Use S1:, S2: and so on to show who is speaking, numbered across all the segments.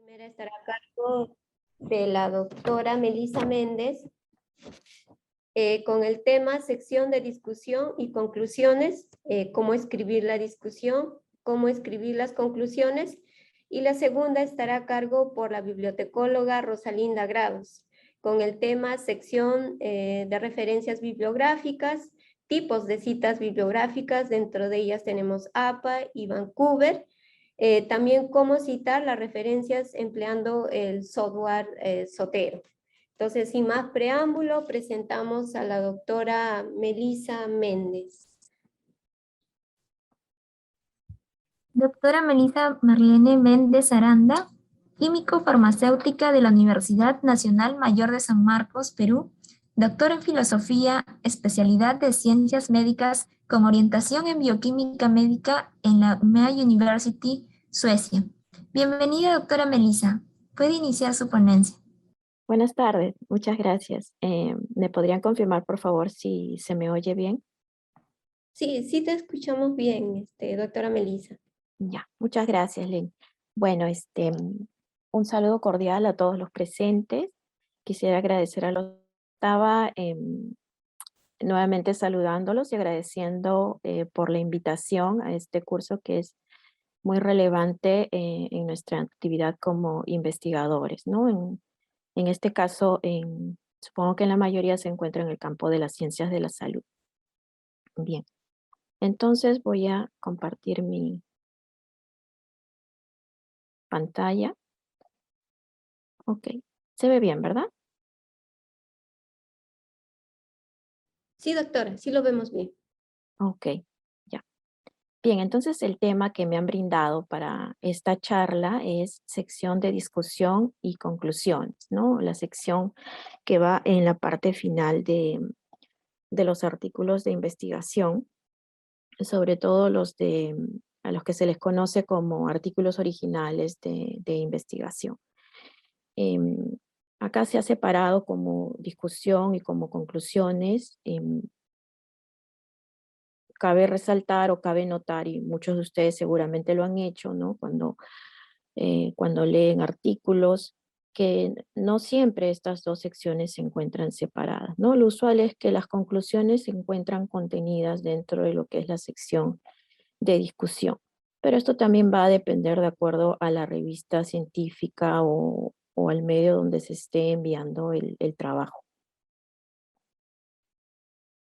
S1: Primera estará a cargo de la doctora Melissa Méndez con el tema sección de discusión y conclusiones, cómo escribir la discusión, cómo escribir las conclusiones, y la segunda estará a cargo por la bibliotecóloga Rosalinda Grados con el tema sección de referencias bibliográficas, tipos de citas bibliográficas, dentro de ellas tenemos APA y Vancouver. También cómo citar las referencias empleando el software Zotero. Entonces, sin más preámbulo, presentamos a la doctora Melissa Méndez.
S2: Doctora Melissa Marlene Méndez Aranda, químico-farmacéutica de la Universidad Nacional Mayor de San Marcos, Perú, doctora en filosofía, especialidad de ciencias médicas con orientación en bioquímica médica en la Umeå University, Suecia. Bienvenida, doctora Melissa. Puede iniciar su ponencia.
S3: Buenas tardes, muchas gracias. ¿Me podrían confirmar, por favor, si se me oye bien?
S1: Sí, sí te escuchamos bien, doctora Melissa.
S3: Ya, muchas gracias, Lynn. Bueno, un saludo cordial a todos los presentes. Quisiera agradecer a los estaba nuevamente saludándolos y agradeciendo por la invitación a este curso que es muy relevante en nuestra actividad como investigadores, ¿no? En este caso, supongo que en la mayoría se encuentra en el campo de las ciencias de la salud. Bien, entonces voy a compartir mi pantalla. Ok, se ve bien, ¿verdad?
S1: Sí, doctora, sí lo vemos bien.
S3: Ok, ya. Bien, entonces el tema que me han brindado para esta charla es sección de discusión y conclusiones, ¿no? La sección que va en la parte final de los artículos de investigación, sobre todo a los que se les conoce como artículos originales de investigación. Acá se ha separado como discusión y como conclusiones. Cabe resaltar o cabe notar, y muchos de ustedes seguramente lo han hecho, ¿no? Cuando leen artículos, que no siempre estas dos secciones se encuentran separadas, ¿no? Lo usual es que las conclusiones se encuentran contenidas dentro de lo que es la sección de discusión. Pero esto también va a depender de acuerdo a la revista científica o al medio donde se esté enviando el trabajo.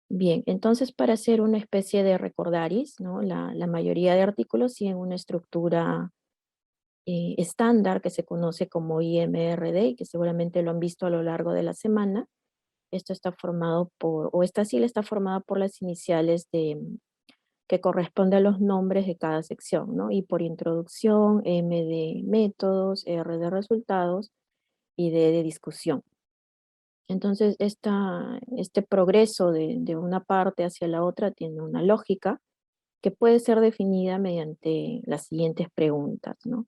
S3: Bien, entonces para hacer una especie de recordaris, ¿no? La mayoría de artículos siguen una estructura estándar que se conoce como IMRD y que seguramente lo han visto a lo largo de la semana. Esto está formado esta sigla está formada por las iniciales que corresponde a los nombres de cada sección, ¿no? I por introducción, M de métodos, R de resultados y D de discusión. Entonces, este progreso de una parte hacia la otra tiene una lógica que puede ser definida mediante las siguientes preguntas, ¿no?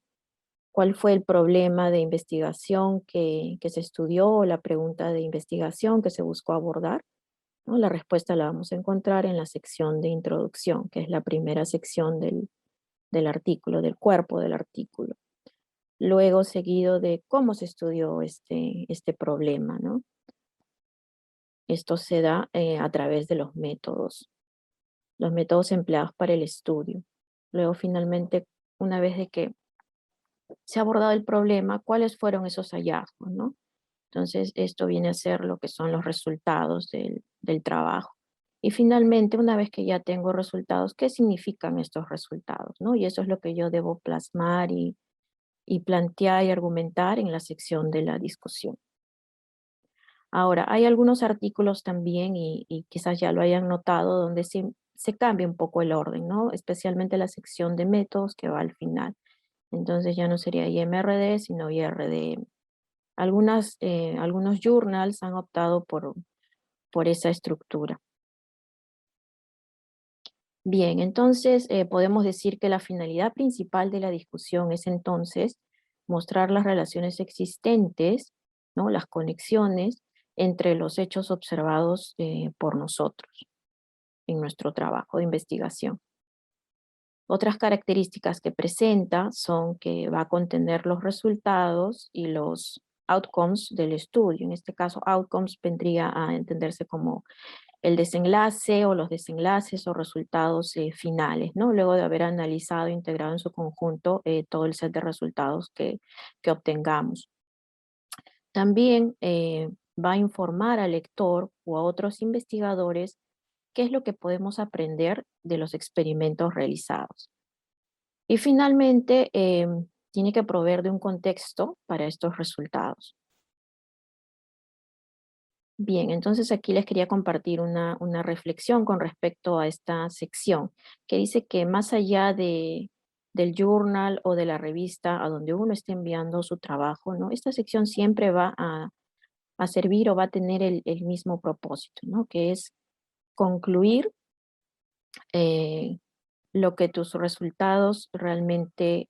S3: ¿Cuál fue el problema de investigación que se estudió o la pregunta de investigación que se buscó abordar? ¿No? La respuesta la vamos a encontrar en la sección de introducción, que es la primera sección del artículo, del cuerpo del artículo. Luego seguido de cómo se estudió este problema, ¿no? Esto se da a través de los métodos empleados para el estudio. Luego, finalmente, una vez de que se ha abordado el problema, ¿cuáles fueron esos hallazgos, no? Entonces, esto viene a ser lo que son los resultados del trabajo. Y finalmente, una vez que ya tengo resultados, ¿qué significan estos resultados, no? Y eso es lo que yo debo plasmar y plantear y argumentar en la sección de la discusión. Ahora, hay algunos artículos también, y quizás ya lo hayan notado, donde se cambia un poco el orden, ¿no? Especialmente la sección de métodos que va al final. Entonces ya no sería IMRD, sino IRDM. Algunos journals han optado por esa estructura. Bien, entonces podemos decir que la finalidad principal de la discusión es entonces mostrar las relaciones existentes, ¿no? Las conexiones entre los hechos observados por nosotros en nuestro trabajo de investigación. Otras características que presenta son que va a contener los resultados y los outcomes del estudio. En este caso, outcomes vendría a entenderse como el desenlace o los desenlaces o resultados finales, ¿no? Luego de haber analizado e integrado en su conjunto todo el set de resultados que obtengamos. También va a informar al lector o a otros investigadores qué es lo que podemos aprender de los experimentos realizados. Y finalmente, tiene que proveer de un contexto para estos resultados. Bien, entonces aquí les quería compartir una reflexión con respecto a esta sección, que dice que más allá del journal o de la revista a donde uno esté enviando su trabajo, ¿no? Esta sección siempre va a servir o va a tener el mismo propósito, ¿no? Que es concluir lo que tus resultados realmente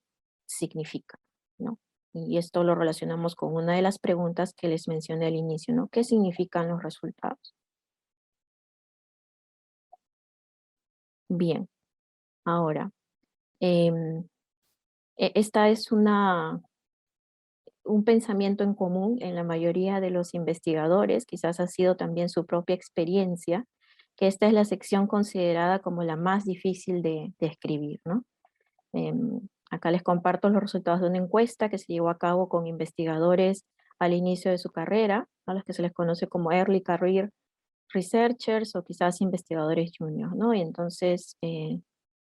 S3: significan, ¿no? Y esto lo relacionamos con una de las preguntas que les mencioné al inicio, ¿no? ¿Qué significan los resultados? Bien, ahora, esta es un pensamiento en común en la mayoría de los investigadores, quizás ha sido también su propia experiencia, que esta es la sección considerada como la más difícil de escribir, ¿no? Acá les comparto los resultados de una encuesta que se llevó a cabo con investigadores al inicio de su carrera, a los que se les conoce como Early Career Researchers o quizás investigadores juniors, ¿no? Y entonces, si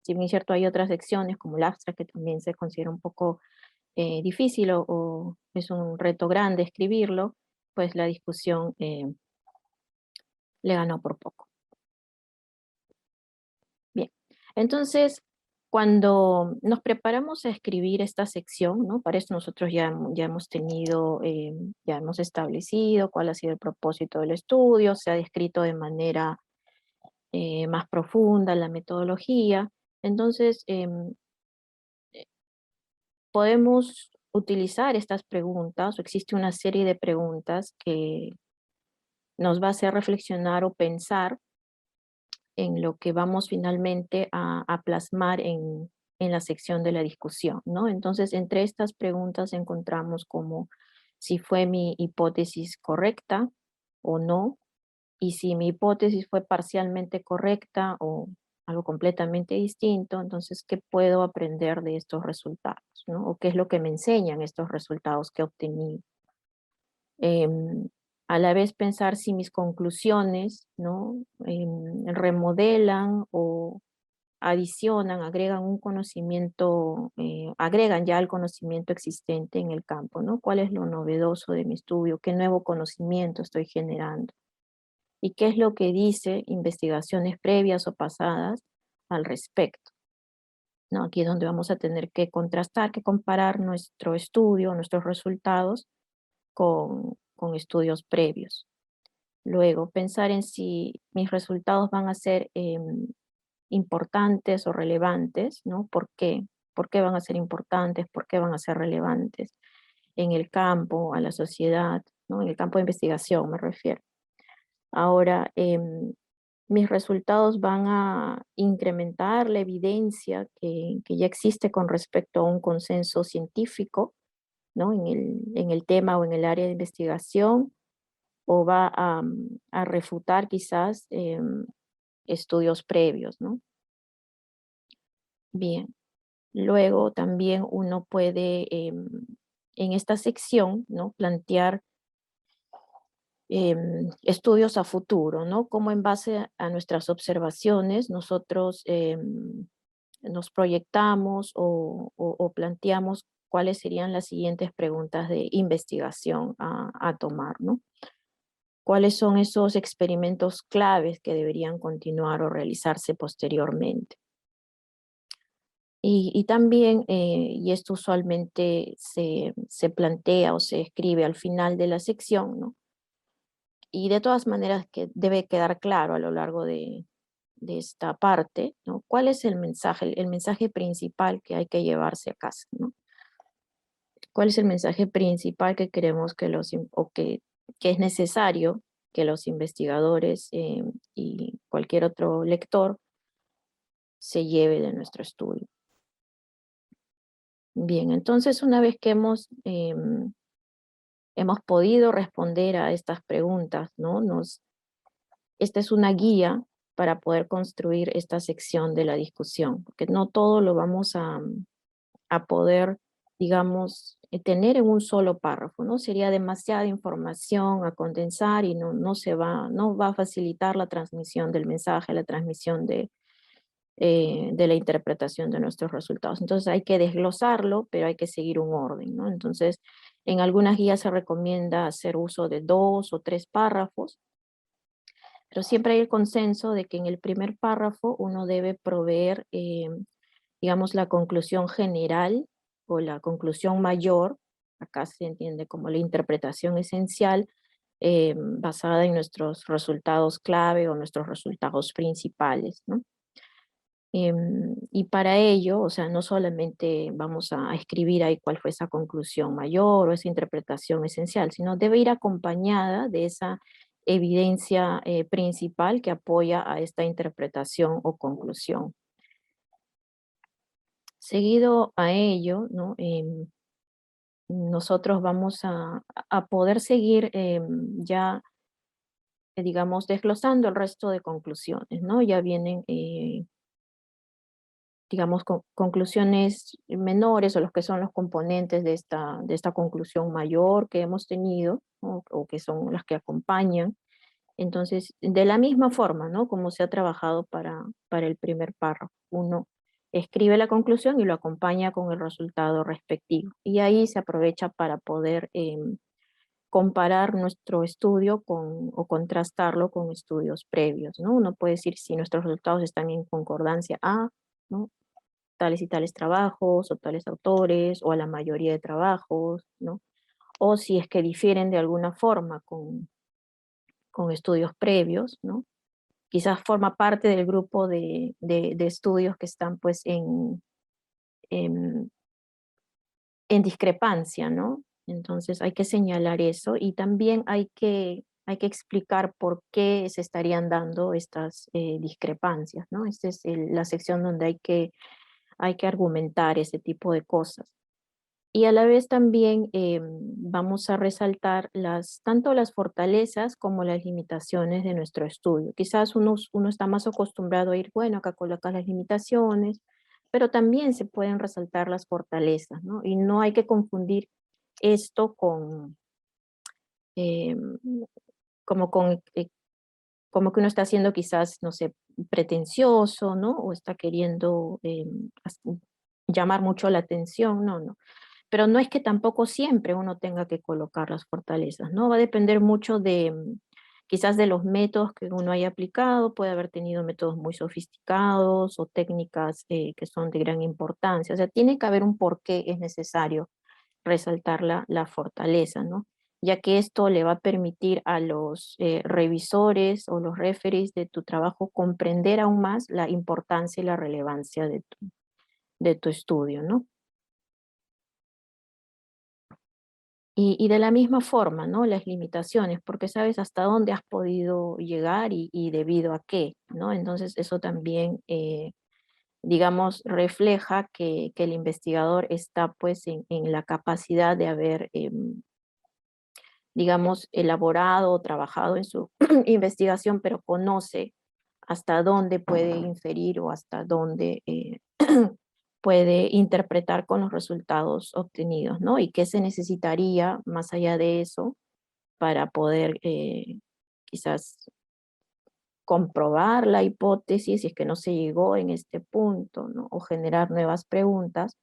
S3: bien es cierto, hay otras secciones como el abstract que también se considera un poco difícil o es un reto grande escribirlo, pues la discusión le ganó por poco. Bien, entonces cuando nos preparamos a escribir esta sección, ¿no? Para esto nosotros ya hemos tenido, ya hemos establecido cuál ha sido el propósito del estudio, se ha descrito de manera más profunda la metodología. Entonces, podemos utilizar estas preguntas, o existe una serie de preguntas que nos va a hacer reflexionar o pensar en lo que vamos finalmente a plasmar en la sección de la discusión, ¿no? Entonces, entre estas preguntas encontramos como si fue mi hipótesis correcta o no, y si mi hipótesis fue parcialmente correcta o algo completamente distinto, entonces, ¿qué puedo aprender de estos resultados, ¿no? O qué es lo que me enseñan estos resultados que he obtenido. A la vez pensar si mis conclusiones, ¿no? Remodelan o adicionan, agregan un conocimiento, agregan ya el conocimiento existente en el campo, ¿no? ¿Cuál es lo novedoso de mi estudio? ¿Qué nuevo conocimiento estoy generando? ¿Y qué es lo que dice investigaciones previas o pasadas al respecto? ¿No? Aquí es donde vamos a tener que contrastar, que comparar nuestro estudio, nuestros resultados con estudios previos. Luego, pensar en si mis resultados van a ser importantes o relevantes, ¿no? ¿Por qué? ¿Por qué van a ser importantes? ¿Por qué van a ser relevantes en el campo, a la sociedad, ¿no? En el campo de investigación me refiero. Ahora, mis resultados van a incrementar la evidencia que ya existe con respecto a un consenso científico, ¿no? En el tema o en el área de investigación, o va a refutar quizás estudios previos, ¿no? Bien, luego también uno puede en esta sección, ¿no? Plantear estudios a futuro, ¿no? Cómo en base a nuestras observaciones nosotros nos proyectamos o planteamos cuáles serían las siguientes preguntas de investigación a tomar, ¿no? ¿Cuáles son esos experimentos claves que deberían continuar o realizarse posteriormente? Y también, y esto usualmente se plantea o se escribe al final de la sección, ¿no? Y de todas maneras que debe quedar claro a lo largo de esta parte, ¿no? ¿Cuál es el mensaje principal que hay que llevarse a casa, ¿no? ¿Cuál es el mensaje principal que queremos que es necesario que los investigadores y cualquier otro lector se lleve de nuestro estudio? Bien, entonces una vez que hemos podido responder a estas preguntas, ¿no? Esta es una guía para poder construir esta sección de la discusión, porque no todo lo vamos a poder, digamos, tener en un solo párrafo, ¿no? Sería demasiada información a condensar y no va a facilitar la transmisión del mensaje, la transmisión de la interpretación de nuestros resultados. Entonces hay que desglosarlo, pero hay que seguir un orden, ¿no? Entonces, en algunas guías se recomienda hacer uso de 2 o 3 párrafos, pero siempre hay el consenso de que en el primer párrafo uno debe proveer, digamos, la conclusión general o la conclusión mayor, acá se entiende como la interpretación esencial, basada en nuestros resultados clave o nuestros resultados principales, ¿no? Y para ello, o sea, no solamente vamos a escribir ahí cuál fue esa conclusión mayor o esa interpretación esencial, sino debe ir acompañada de esa evidencia principal que apoya a esta interpretación o conclusión. Seguido a ello, ¿no? Nosotros vamos a poder seguir ya, digamos, desglosando el resto de conclusiones, ¿no? Ya vienen digamos, conclusiones menores o los que son los componentes de esta conclusión mayor que hemos tenido, ¿no? O que son las que acompañan. Entonces, de la misma forma, ¿no? Como se ha trabajado para el primer párrafo. Uno escribe la conclusión y lo acompaña con el resultado respectivo. Y ahí se aprovecha para poder comparar nuestro estudio o contrastarlo con estudios previos, ¿no? Uno puede decir si nuestros resultados están en concordancia a, ¿no? Tales y tales trabajos, o tales autores, o a la mayoría de trabajos, ¿no? O si es que difieren de alguna forma con estudios previos, ¿no? Quizás forma parte del grupo de estudios que están pues en, en discrepancia, ¿no? Entonces hay que señalar eso y también hay que explicar por qué se estarían dando estas discrepancias, ¿no? Esta es la sección donde hay que argumentar ese tipo de cosas. Y a la vez también vamos a resaltar tanto las fortalezas como las limitaciones de nuestro estudio. Quizás uno está más acostumbrado a ir, bueno, acá colocas las limitaciones, pero también se pueden resaltar las fortalezas, ¿no? Y no hay que confundir esto eh, con, como que uno está haciendo quizás, no sé, pretencioso, ¿no? O está queriendo llamar mucho la atención, no. Pero no es que tampoco siempre uno tenga que colocar las fortalezas, ¿no? Va a depender mucho de quizás de los métodos que uno haya aplicado, puede haber tenido métodos muy sofisticados o técnicas que son de gran importancia. O sea, tiene que haber un por qué es necesario resaltar la fortaleza, ¿no? Ya que esto le va a permitir a los revisores o los referees de tu trabajo comprender aún más la importancia y la relevancia de tu estudio, ¿no? Y de la misma forma, ¿no? Las limitaciones, porque sabes hasta dónde has podido llegar y debido a qué, ¿no? Entonces eso también, digamos, refleja que el investigador está pues en la capacidad de haber, digamos, elaborado o trabajado en su investigación, pero conoce hasta dónde puede inferir o hasta dónde puede interpretar con los resultados obtenidos, ¿no? Y qué se necesitaría más allá de eso para poder quizás comprobar la hipótesis si es que no se llegó en este punto, ¿no? O generar nuevas preguntas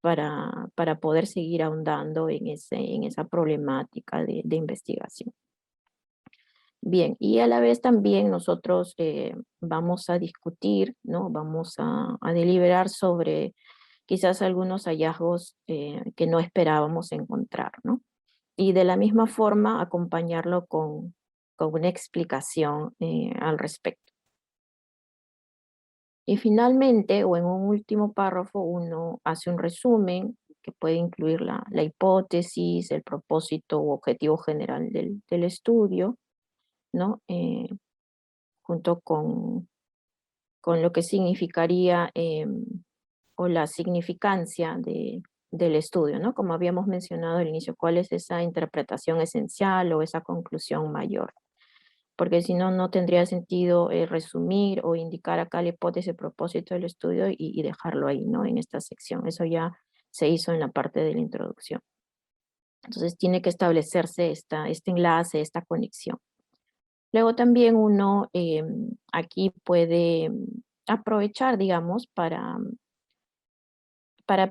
S3: para poder seguir ahondando en esa problemática de investigación. Bien, y a la vez también nosotros vamos a discutir, ¿no? Vamos a deliberar sobre quizás algunos hallazgos que no esperábamos encontrar, ¿no? Y de la misma forma acompañarlo con una explicación al respecto. Y finalmente, o en un último párrafo, uno hace un resumen que puede incluir la hipótesis, el propósito u objetivo general del estudio, ¿no? Junto con lo que significaría o la significancia del estudio, ¿no? Como habíamos mencionado al inicio, cuál es esa interpretación esencial o esa conclusión mayor. Porque si no, no tendría sentido resumir o indicar acá la hipótesis, el propósito del estudio y dejarlo ahí, ¿no? En esta sección. Eso ya se hizo en la parte de la introducción. Entonces tiene que establecerse este enlace, esta conexión. Luego también uno aquí puede aprovechar, digamos, para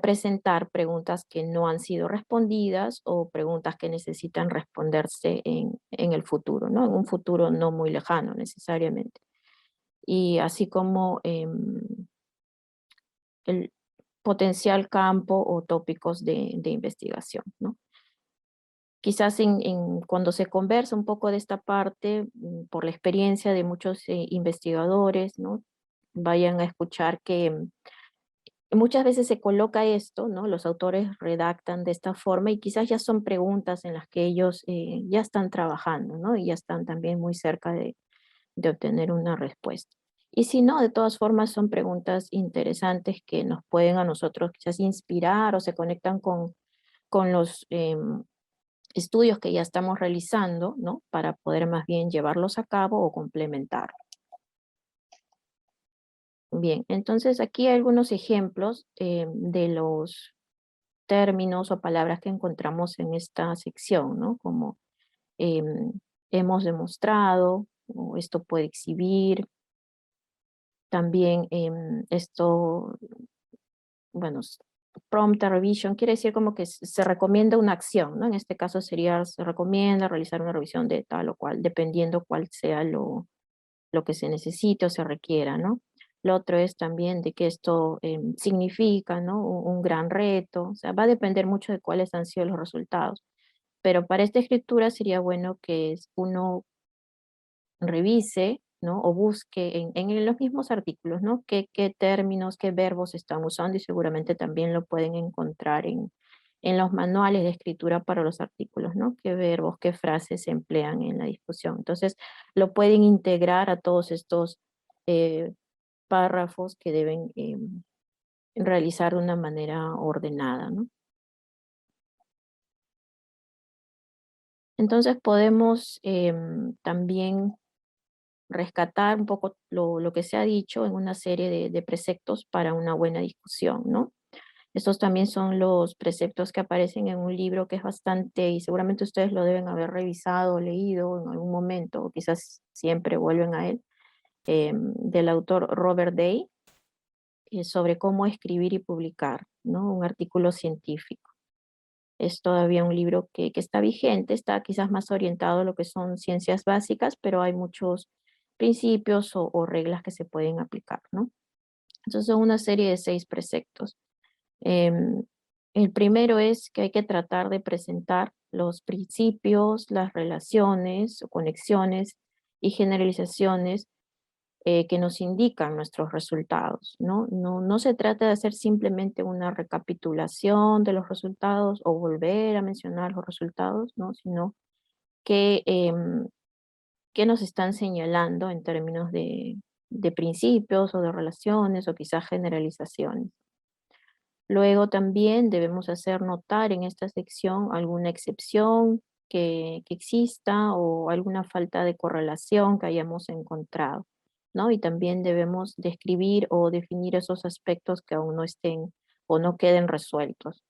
S3: presentar preguntas que no han sido respondidas o preguntas que necesitan responderse en el futuro, ¿no? En un futuro no muy lejano necesariamente. Y así como el potencial campo o tópicos de investigación, ¿no? Quizás cuando se conversa un poco de esta parte, por la experiencia de muchos investigadores, ¿no? Vayan a escuchar que muchas veces se coloca esto, ¿no? Los autores redactan de esta forma y quizás ya son preguntas en las que ellos ya están trabajando, ¿no? Y ya están también muy cerca de obtener una respuesta. Y si no, de todas formas son preguntas interesantes que nos pueden a nosotros quizás inspirar o se conectan con los estudios que ya estamos realizando, ¿no? Para poder más bien llevarlos a cabo o complementar. Bien, entonces aquí hay algunos ejemplos de los términos o palabras que encontramos en esta sección, ¿no? Como hemos demostrado, o esto puede exhibir, también esto, bueno, prompt revision quiere decir como que se recomienda una acción, ¿no? En este caso sería, se recomienda realizar una revisión de tal o cual, dependiendo cuál sea lo que se necesite o se requiera, ¿no? Lo otro es también de que esto significa, ¿no? Un gran reto, o sea, va a depender mucho de cuáles han sido los resultados. Pero para esta escritura sería bueno que uno revise, ¿no? O busque en los mismos artículos, ¿no? Qué términos, qué verbos están usando y seguramente también lo pueden encontrar en los manuales de escritura para los artículos, ¿no? Qué verbos, qué frases se emplean en la discusión. Entonces, lo pueden integrar a todos estos párrafos que deben realizar de una manera ordenada, ¿no? Entonces, podemos también rescatar un poco lo que se ha dicho en una serie de preceptos para una buena discusión, ¿no? Estos también son los preceptos que aparecen en un libro que es bastante, y seguramente ustedes lo deben haber revisado o leído en algún momento, o quizás siempre vuelven a él, del autor Robert Day, sobre cómo escribir y publicar, ¿no? Un artículo científico. Es todavía un libro que está vigente, está quizás más orientado a lo que son ciencias básicas, pero hay muchos principios o reglas que se pueden aplicar, ¿no? Entonces son una serie de 6 preceptos. El primero es que hay que tratar de presentar los principios, las relaciones o conexiones y generalizaciones que nos indican nuestros resultados, ¿no? No se trata de hacer simplemente una recapitulación de los resultados o volver a mencionar los resultados, ¿no? Sino que, que nos están señalando en términos de principios o de relaciones o quizás generalizaciones. Luego también debemos hacer notar en esta sección alguna excepción que exista o alguna falta de correlación que hayamos encontrado, ¿no? Y también debemos describir o definir esos aspectos que aún no estén o no queden resueltos.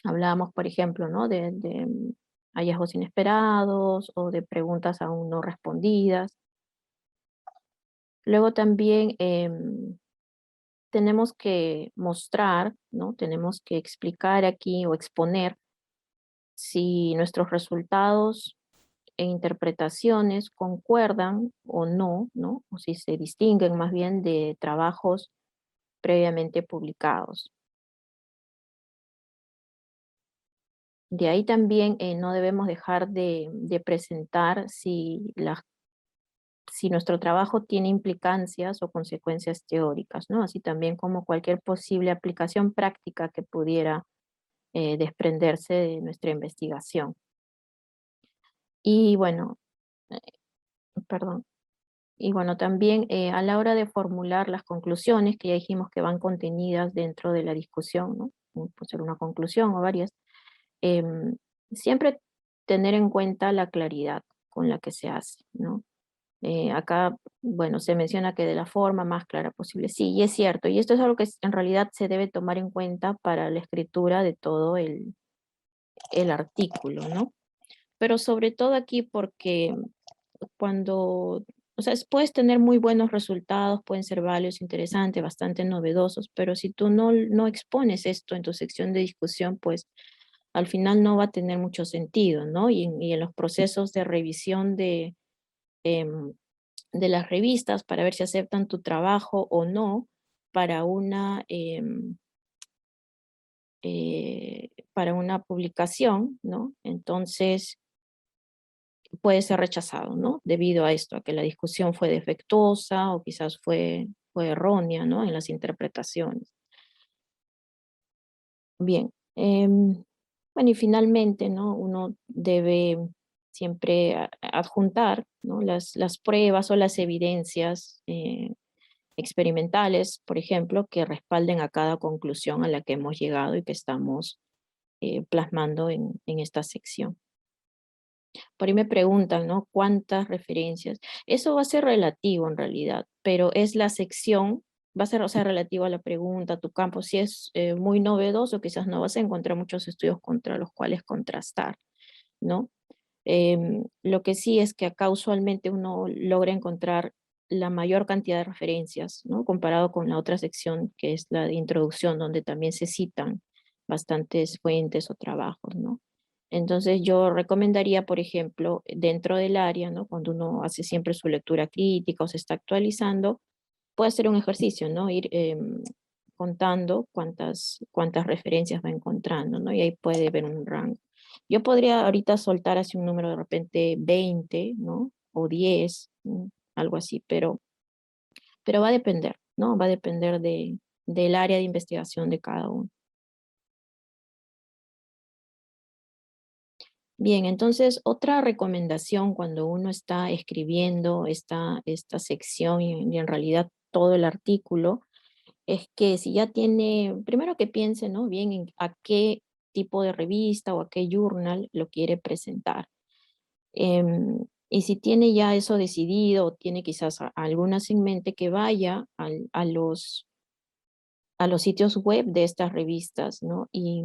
S3: Hablábamos, por ejemplo, ¿no? de hallazgos inesperados o de preguntas aún no respondidas. Luego también tenemos que mostrar, ¿no? Tenemos que explicar aquí o exponer si nuestros resultados e interpretaciones concuerdan o no, ¿no? O si se distinguen más bien de trabajos previamente publicados. De ahí también no debemos dejar de presentar si nuestro trabajo tiene implicancias o consecuencias teóricas, ¿no? Así también como cualquier posible aplicación práctica que pudiera desprenderse de nuestra investigación. Y bueno, perdón. Y bueno, también a la hora de formular las conclusiones, que ya dijimos que van contenidas dentro de la discusión, ¿no? Puede ser una conclusión o varias, em, siempre tener en cuenta la claridad con la que se hace, ¿no? Acá, bueno, se menciona que de la forma más clara posible. Sí, y es cierto, y esto es algo que en realidad se debe tomar en cuenta para la escritura de todo el artículo, ¿no? Pero sobre todo aquí porque cuando, o sea, puedes tener muy buenos resultados, pueden ser válidos, interesantes, bastante novedosos, pero si tú no expones esto en tu sección de discusión, pues al final no va a tener mucho sentido, ¿no? Y en los procesos de revisión em, de las revistas para ver si aceptan tu trabajo o no para una publicación, ¿no? Entonces puede ser rechazado, ¿no? Debido a esto, a que la discusión fue defectuosa o quizás fue errónea, ¿no? En las interpretaciones. Bien. Bueno, y finalmente, ¿no? Uno debe siempre adjuntar, ¿no? Las pruebas o las evidencias experimentales, por ejemplo, que respalden a cada conclusión a la que hemos llegado y que estamos plasmando en esta sección. Por ahí me preguntan, ¿no? ¿Cuántas referencias? Eso va a ser relativo en realidad, pero es la sección, va a ser, o sea, relativo a la pregunta, a tu campo. Si es muy novedoso, quizás no vas a encontrar muchos estudios contra los cuales contrastar, ¿no? Lo que sí es que acá usualmente uno logra encontrar la mayor cantidad de referencias, ¿no? Comparado con la otra sección que es la de introducción, donde también se citan bastantes fuentes o trabajos, ¿no? Entonces yo recomendaría, por ejemplo, dentro del área, ¿no? Cuando uno hace siempre su lectura crítica o se está actualizando, puede hacer un ejercicio, ¿no? Ir contando cuántas referencias va encontrando, ¿no? Y ahí puede ver un rango. Yo podría ahorita soltar así un número de repente 20, ¿no? O 10, ¿no? Algo así, pero va a depender, ¿no? Va a depender del área de investigación de cada uno. Bien, entonces otra recomendación cuando uno está escribiendo esta sección y en realidad todo el artículo, es que si ya tiene, primero que piense, ¿no? Bien en a qué tipo de revista o a qué journal lo quiere presentar. Y si tiene ya eso decidido o tiene quizás algunas en mente, que vaya a los sitios web de estas revistas, ¿no? Y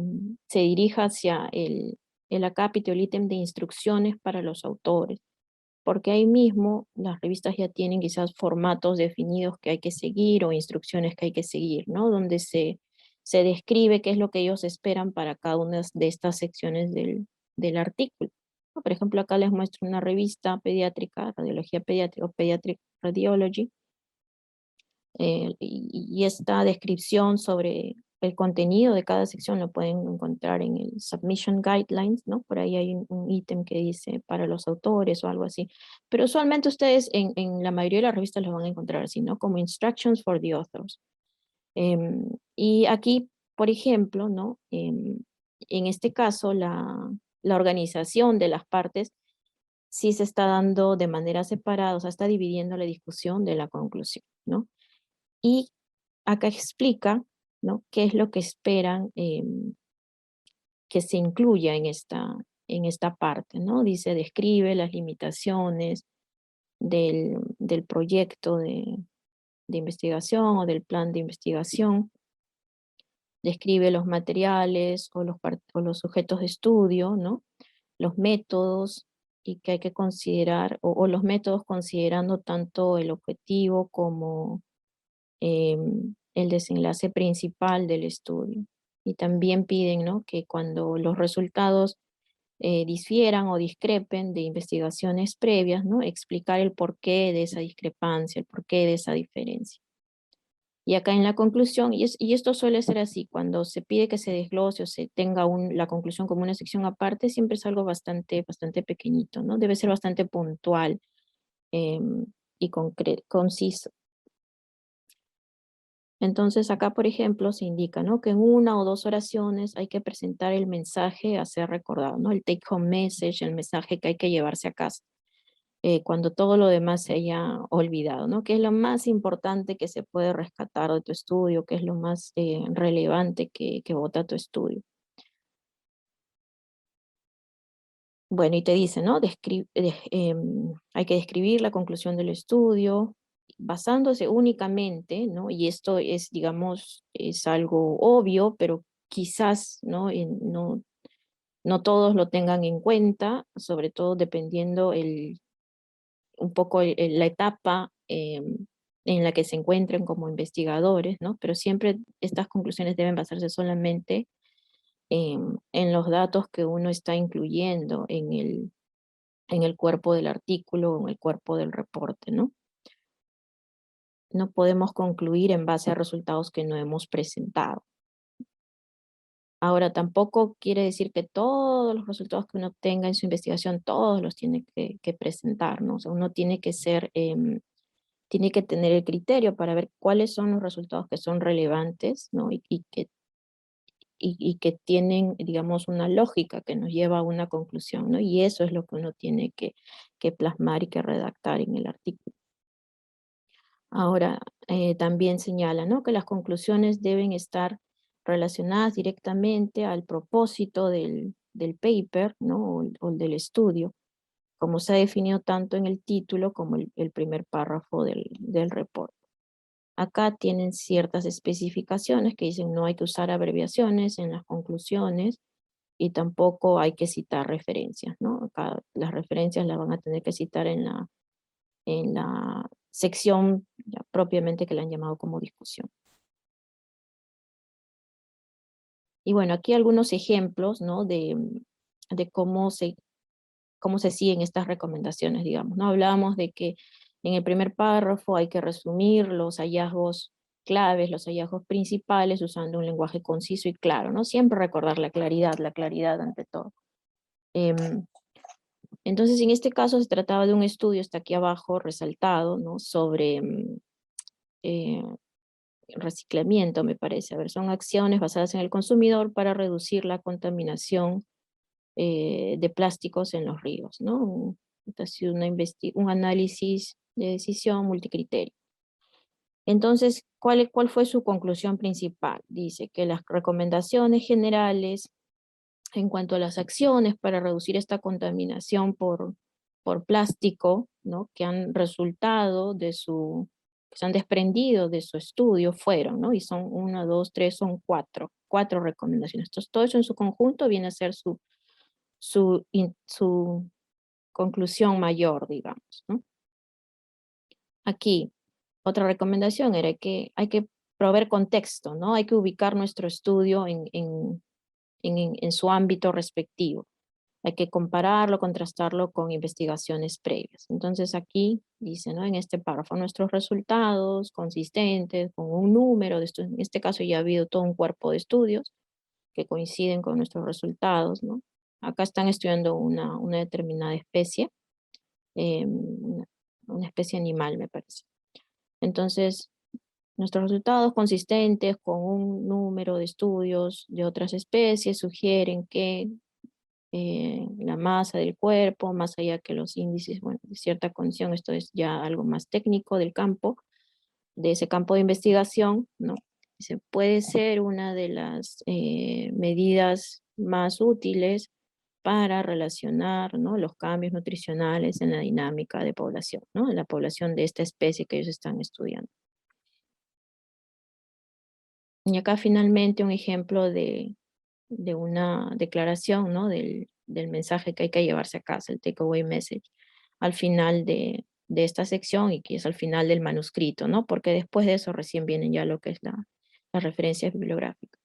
S3: se dirija hacia el acápite o el ítem de instrucciones para los autores, porque ahí mismo las revistas ya tienen quizás formatos definidos que hay que seguir o instrucciones que hay que seguir, ¿no? Donde se describe qué es lo que ellos esperan para cada una de estas secciones del artículo. Por ejemplo, acá les muestro una revista pediátrica, Radiología Pediátrica o Pediatric Radiology, y esta descripción sobre el contenido de cada sección lo pueden encontrar en el Submission Guidelines, ¿no? Por ahí hay un ítem que dice para los autores o algo así. Pero usualmente ustedes en la mayoría de las revistas los van a encontrar así, ¿no? Como Instructions for the Authors. Y aquí, por ejemplo, ¿no? En este caso, la organización de las partes sí se está dando de manera separada, o sea, está dividiendo la discusión de la conclusión, ¿no? Y acá explica, ¿no? Qué es lo que esperan que se incluya en esta parte, ¿no? Dice, describe las limitaciones del proyecto de investigación o del plan de investigación, describe los materiales o los sujetos de estudio, ¿no? Los métodos y que hay que considerar, o los métodos considerando tanto el objetivo como el desenlace principal del estudio. Y también piden, ¿no? Que cuando los resultados difieran o discrepen de investigaciones previas, ¿no? Explicar el porqué de esa discrepancia, el porqué de esa diferencia. Y acá en la conclusión, y esto suele ser así, cuando se pide que se desglose o se tenga la conclusión como una sección aparte, siempre es algo bastante pequeñito, ¿no? Debe ser bastante puntual y conciso. Entonces acá, por ejemplo, se indica, ¿no? Que en una o dos oraciones hay que presentar el mensaje a ser recordado, ¿no? El take home message, el mensaje que hay que llevarse a casa. cuando todo lo demás se haya olvidado, ¿no? ¿Qué es lo más importante que se puede rescatar de tu estudio? ¿Qué es lo más relevante que bota tu estudio? Bueno, y te dice, ¿no? Hay que describir la conclusión del estudio basándose únicamente, ¿no? Y esto es, digamos, es algo obvio, pero quizás, ¿no? No todos lo tengan en cuenta, sobre todo dependiendo un poco la etapa en la que se encuentren como investigadores, ¿no? Pero siempre estas conclusiones deben basarse solamente en los datos que uno está incluyendo en el cuerpo del artículo o en el cuerpo del reporte, ¿no? No podemos concluir en base a resultados que no hemos presentado. Ahora, tampoco quiere decir que todos los resultados que uno obtenga en su investigación, todos los tiene que presentar, ¿no? O sea, uno tiene que tiene que tener el criterio para ver cuáles son los resultados que son relevantes, ¿no? Y que tienen, digamos, una lógica que nos lleva a una conclusión, ¿no? Y eso es lo que uno tiene que plasmar y que redactar en el artículo. Ahora, también señala, ¿no? Que las conclusiones deben estar relacionadas directamente al propósito del paper, ¿no? O del estudio, como se ha definido tanto en el título como el primer párrafo del reporte. Acá tienen ciertas especificaciones que dicen no hay que usar abreviaciones en las conclusiones y tampoco hay que citar referencias, ¿no? Acá las referencias las van a tener que citar en la sección ya propiamente que la han llamado como discusión. Y bueno, aquí algunos ejemplos, ¿no? de cómo se siguen estas recomendaciones, digamos, ¿no? Hablábamos de que en el primer párrafo hay que resumir los hallazgos claves, los hallazgos principales, usando un lenguaje conciso y claro, ¿no? Siempre recordar la claridad ante todo. Entonces, en este caso se trataba de un estudio, está aquí abajo resaltado, ¿no? Sobre eh, reciclamiento, me parece. A ver, son acciones basadas en el consumidor para reducir la contaminación de plásticos en los ríos, ¿no? Ha sido un análisis de decisión multicriterio. Entonces, ¿cuál fue su conclusión principal? Dice que las recomendaciones generales en cuanto a las acciones para reducir esta contaminación por plástico, ¿no? Que han resultado que se han desprendido de su estudio fueron, ¿no? Y son 1, 2, 3, son cuatro recomendaciones. Entonces, todo eso en su conjunto viene a ser su conclusión mayor, digamos, ¿no? Aquí, otra recomendación era que hay que proveer contexto, ¿no? Hay que ubicar nuestro estudio en su ámbito respectivo. Hay que compararlo, contrastarlo con investigaciones previas. Entonces aquí dice, ¿no? En este párrafo, nuestros resultados consistentes con un número de estos, en este caso ya ha habido todo un cuerpo de estudios que coinciden con nuestros resultados, ¿no? Acá están estudiando una determinada especie, una especie animal, me parece. Entonces, nuestros resultados consistentes con un número de estudios de otras especies sugieren que la masa del cuerpo, más allá que los índices, bueno, de cierta condición, esto es ya algo más técnico del campo, de ese campo de investigación, ¿no? Puede ser una de las medidas más útiles para relacionar, ¿no? Los cambios nutricionales en la dinámica de población, ¿no? En la población de esta especie que ellos están estudiando. Y acá finalmente un ejemplo de una declaración, ¿no? del mensaje que hay que llevarse a casa, el takeaway message, al final de esta sección y que es al final del manuscrito, ¿no? Porque después de eso recién vienen ya lo que es la referencia bibliográfica.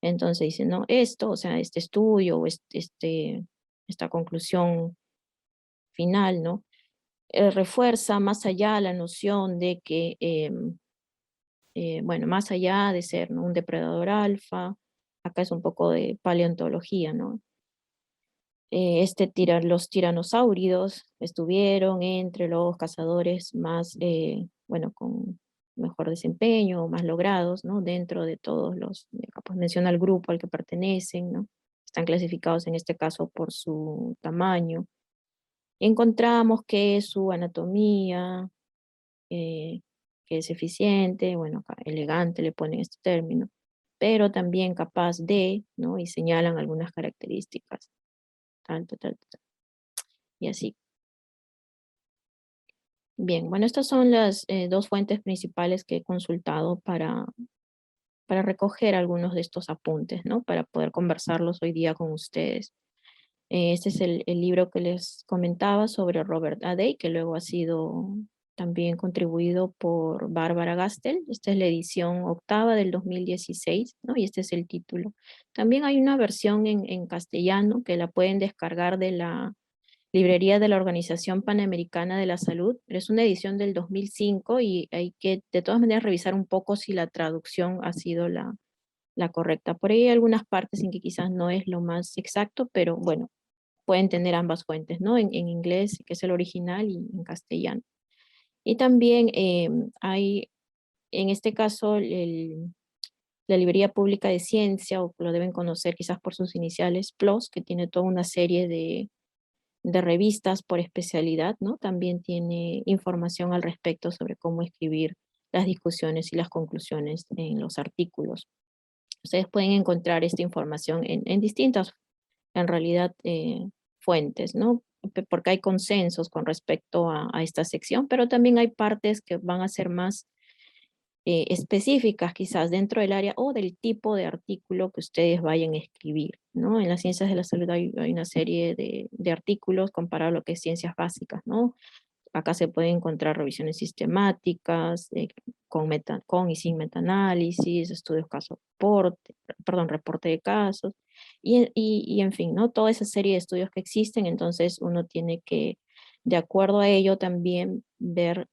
S3: Entonces dice, ¿no? Esto, o sea, este estudio o esta conclusión final, ¿no? Refuerza más allá la noción de que, bueno, más allá de ser, ¿no? Un depredador alfa, acá es un poco de paleontología, ¿no? Los tiranosáuridos estuvieron entre los cazadores más, bueno, con mejor desempeño, más logrados, ¿no? Dentro de todos pues menciona el grupo al que pertenecen, ¿no? Están clasificados en este caso por su tamaño. Encontramos que su anatomía, que es eficiente, bueno, acá elegante le ponen este término, pero también capaz de, ¿no? Y señalan algunas características, tal, tal, tal, tal, y así. Bien, bueno, estas son las dos fuentes principales que he consultado para recoger algunos de estos apuntes, ¿no? Para poder conversarlos hoy día con ustedes. Este es el libro que les comentaba sobre Robert A. Day, que luego ha sido también contribuido por Bárbara Gastel. Esta es la edición octava del 2016, ¿no? Y este es el título. También hay una versión en castellano que la pueden descargar de la librería de la Organización Panamericana de la Salud, pero es una edición del 2005 y hay que de todas maneras revisar un poco si la traducción ha sido la correcta. Por ahí hay algunas partes en que quizás no es lo más exacto, pero bueno, pueden tener ambas fuentes, ¿no? En inglés, que es el original, y en castellano. Y también hay, en este caso, la Librería Pública de Ciencia, o lo deben conocer quizás por sus iniciales, PLOS, que tiene toda una serie de revistas por especialidad, ¿no? También tiene información al respecto sobre cómo escribir las discusiones y las conclusiones en los artículos. Ustedes pueden encontrar esta información en distintas, en realidad, fuentes, ¿no? Porque hay consensos con respecto a esta sección, pero también hay partes que van a ser más específicas quizás dentro del área o del tipo de artículo que ustedes vayan a escribir, ¿no? En las ciencias de la salud hay una serie de artículos comparado a lo que es ciencias básicas, ¿no? Acá se pueden encontrar revisiones sistemáticas, con y sin metaanálisis, estudios reporte de casos, y en fin, ¿no? Toda esa serie de estudios que existen, entonces uno tiene que, de acuerdo a ello, también ver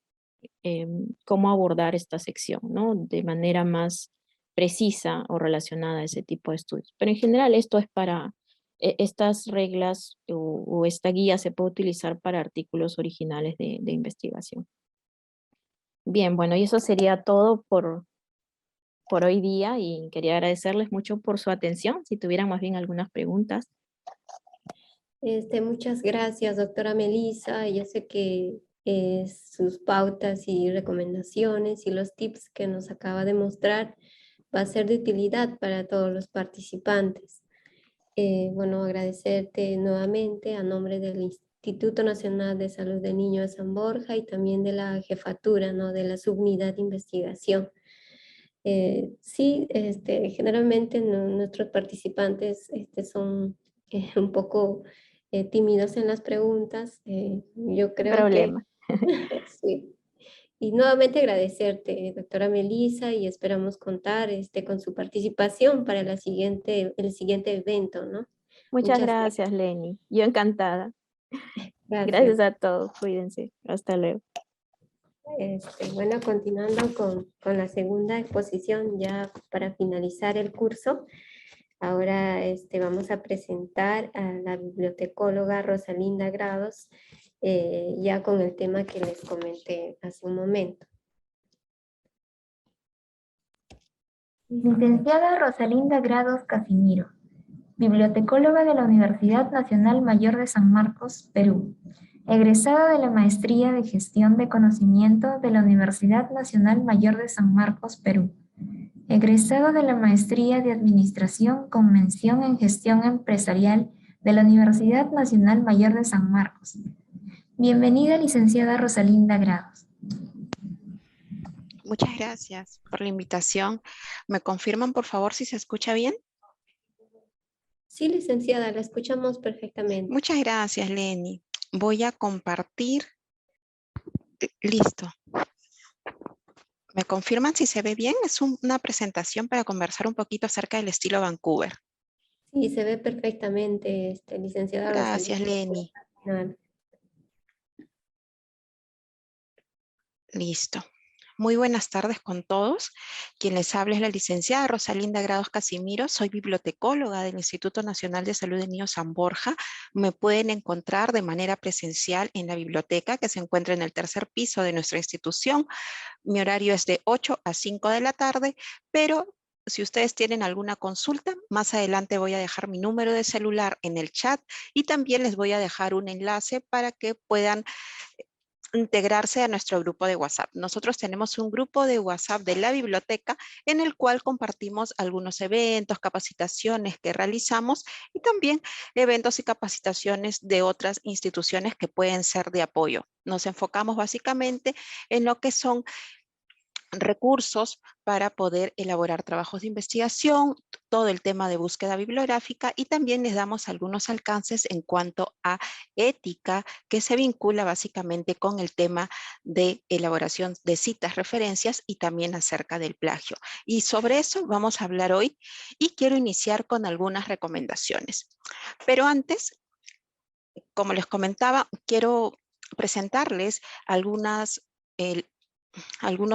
S3: cómo abordar esta sección, ¿no? De manera más precisa o relacionada a ese tipo de estudios. Pero en general esto es para, estas reglas o esta guía se puede utilizar para artículos originales de investigación. Bien, bueno, y eso sería todo por hoy día y quería agradecerles mucho por su atención. Si tuvieran más bien algunas preguntas.
S1: Muchas gracias, doctora Melissa. Yo sé que sus pautas y recomendaciones y los tips que nos acaba de mostrar va a ser de utilidad para todos los participantes. Bueno, agradecerte nuevamente a nombre del Instituto Nacional de Salud del Niño de San Borja y también de la jefatura, ¿no? De la subunidad de investigación. Sí, generalmente nuestros participantes son un poco tímidos en las preguntas. Yo creo que
S3: Problema.
S1: sí. Y nuevamente agradecerte, doctora Melissa, y esperamos contar con su participación para el siguiente evento, ¿no?
S3: Muchas
S1: Muchas gracias.
S3: gracias, Lenny. Yo encantada.
S1: Gracias.
S3: Gracias a todos. Cuídense. Hasta luego.
S1: Bueno, continuando con la segunda exposición, ya para finalizar el curso, ahora vamos a presentar a la bibliotecóloga Rosalinda Grados, ya con el tema que les comenté hace un momento.
S2: Licenciada Rosalinda Grados Casimiro, bibliotecóloga de la Universidad Nacional Mayor de San Marcos, Perú. Egresada de la Maestría de Gestión de Conocimiento de la Universidad Nacional Mayor de San Marcos, Perú. Egresado de la Maestría de Administración con mención en Gestión Empresarial de la Universidad Nacional Mayor de San Marcos. Bienvenida, licenciada Rosalinda Grados.
S4: Muchas gracias por la invitación. ¿Me confirman, por favor, si se escucha bien?
S1: Sí, licenciada, la escuchamos perfectamente.
S4: Muchas gracias, Lenny. Voy a compartir. Listo. ¿Me confirman si se ve bien? Es una presentación para conversar un poquito acerca del estilo Vancouver.
S1: Sí, se ve perfectamente, licenciada
S4: Gracias,
S1: Rosalinda.
S4: Lenny. Listo. Muy buenas tardes con todos. Quien les habla es la licenciada Rosalinda Grados Casimiro. Soy bibliotecóloga del Instituto Nacional de Salud del Niño San Borja. Me pueden encontrar de manera presencial en la biblioteca que se encuentra en el tercer piso de nuestra institución. Mi horario es de 8 a 5 de la tarde, pero Si ustedes tienen alguna consulta, más adelante voy a dejar mi número de celular en el chat y también les voy a dejar un enlace para que puedan integrarse a nuestro grupo de WhatsApp. Nosotros tenemos un grupo de WhatsApp de la biblioteca en el cual compartimos algunos eventos, capacitaciones que realizamos y también eventos y capacitaciones de otras instituciones que pueden ser de apoyo. Nos enfocamos básicamente en lo que son recursos para poder elaborar trabajos de investigación, todo el tema de búsqueda bibliográfica y también les damos algunos alcances en cuanto a ética que se vincula básicamente con el tema de elaboración de citas, referencias y también acerca del plagio. Y sobre eso vamos a hablar hoy y quiero iniciar con algunas recomendaciones. Pero antes, como les comentaba, quiero presentarles algunos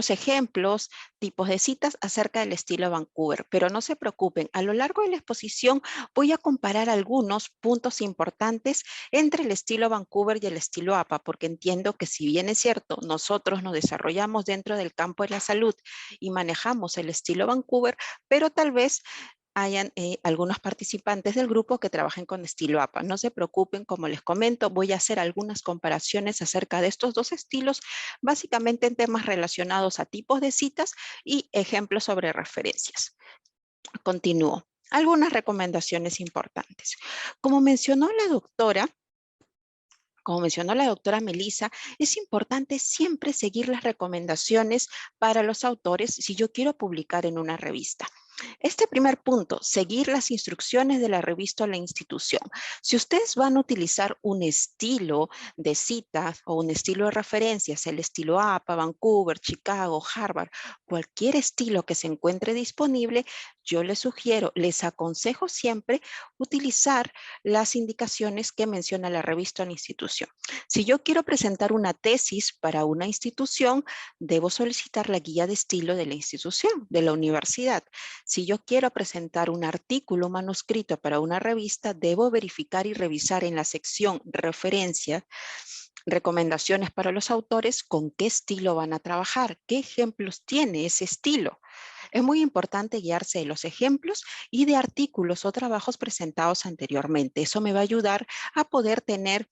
S4: ejemplos, tipos de citas acerca del estilo Vancouver, pero no se preocupen, a lo largo de la exposición voy a comparar algunos puntos importantes entre el estilo Vancouver y el estilo APA, porque entiendo que si bien es cierto, nosotros nos desarrollamos dentro del campo de la salud y manejamos el estilo Vancouver, pero tal vez hayan algunos participantes del grupo que trabajen con estilo APA. No se preocupen, como les comento, voy a hacer algunas comparaciones acerca de estos dos estilos, básicamente en temas relacionados a tipos de citas y ejemplos sobre referencias. Continúo. Algunas recomendaciones importantes. Como mencionó la doctora Melissa, es importante siempre seguir las recomendaciones para los autores si yo quiero publicar en una revista. Este primer punto, seguir las instrucciones de la revista o la institución. Si ustedes van a utilizar un estilo de citas o un estilo de referencias, el estilo APA, Vancouver, Chicago, Harvard, cualquier estilo que se encuentre disponible, yo les sugiero, les aconsejo siempre utilizar las indicaciones que menciona la revista o la institución. Si yo quiero presentar una tesis para una institución, debo solicitar la guía de estilo de la institución, de la universidad. Si yo quiero presentar un artículo manuscrito para una revista, debo verificar y revisar en la sección referencia, recomendaciones para los autores, con qué estilo van a trabajar, qué ejemplos tiene ese estilo. Es muy importante guiarse de los ejemplos y de artículos o trabajos presentados anteriormente. Eso me va a ayudar a poder tener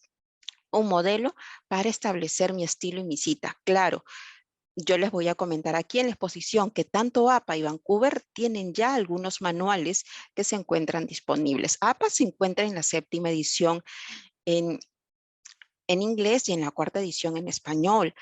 S4: un modelo para establecer mi estilo y mi cita. Claro, yo les voy a comentar aquí en la exposición que tanto APA y Vancouver tienen ya algunos manuales que se encuentran disponibles. APA se encuentra en la 7ª edición en inglés y en la 4ª edición en español.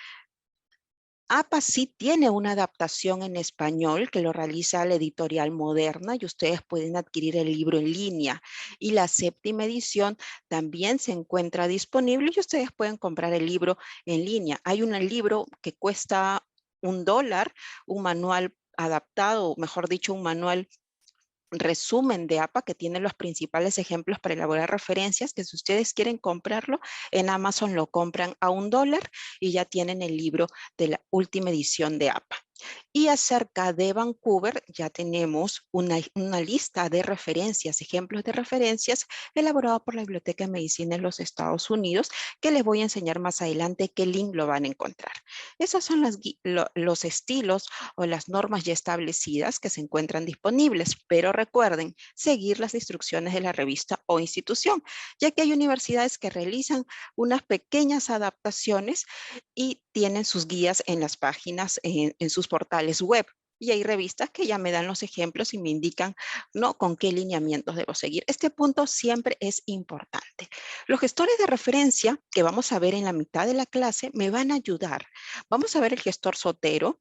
S4: APA sí tiene una adaptación en español que lo realiza la editorial Moderna y ustedes pueden adquirir el libro en línea. Y la 7ª edición también se encuentra disponible y ustedes pueden comprar el libro en línea. Hay un libro que cuesta $1, un manual adaptado, o mejor dicho, un manual resumen de APA que tiene los principales ejemplos para elaborar referencias, que si ustedes quieren comprarlo, en Amazon lo compran a $1 y ya tienen el libro de la última edición de APA. Y acerca de Vancouver, ya tenemos una lista de referencias, ejemplos de referencias elaborada por la Biblioteca de Medicina en los Estados Unidos, que les voy a enseñar más adelante qué link lo van a encontrar. Esos son los estilos o las normas ya establecidas que se encuentran disponibles, pero recuerden seguir las instrucciones de la revista o institución, ya que hay universidades que realizan unas pequeñas adaptaciones y tienen sus guías en las páginas, en sus portales web. Y hay revistas que ya me dan los ejemplos y me indican, ¿no?, con qué lineamientos debo seguir. Este punto siempre es importante. Los gestores de referencia que vamos a ver en la mitad de la clase me van a ayudar. Vamos a ver el gestor Zotero,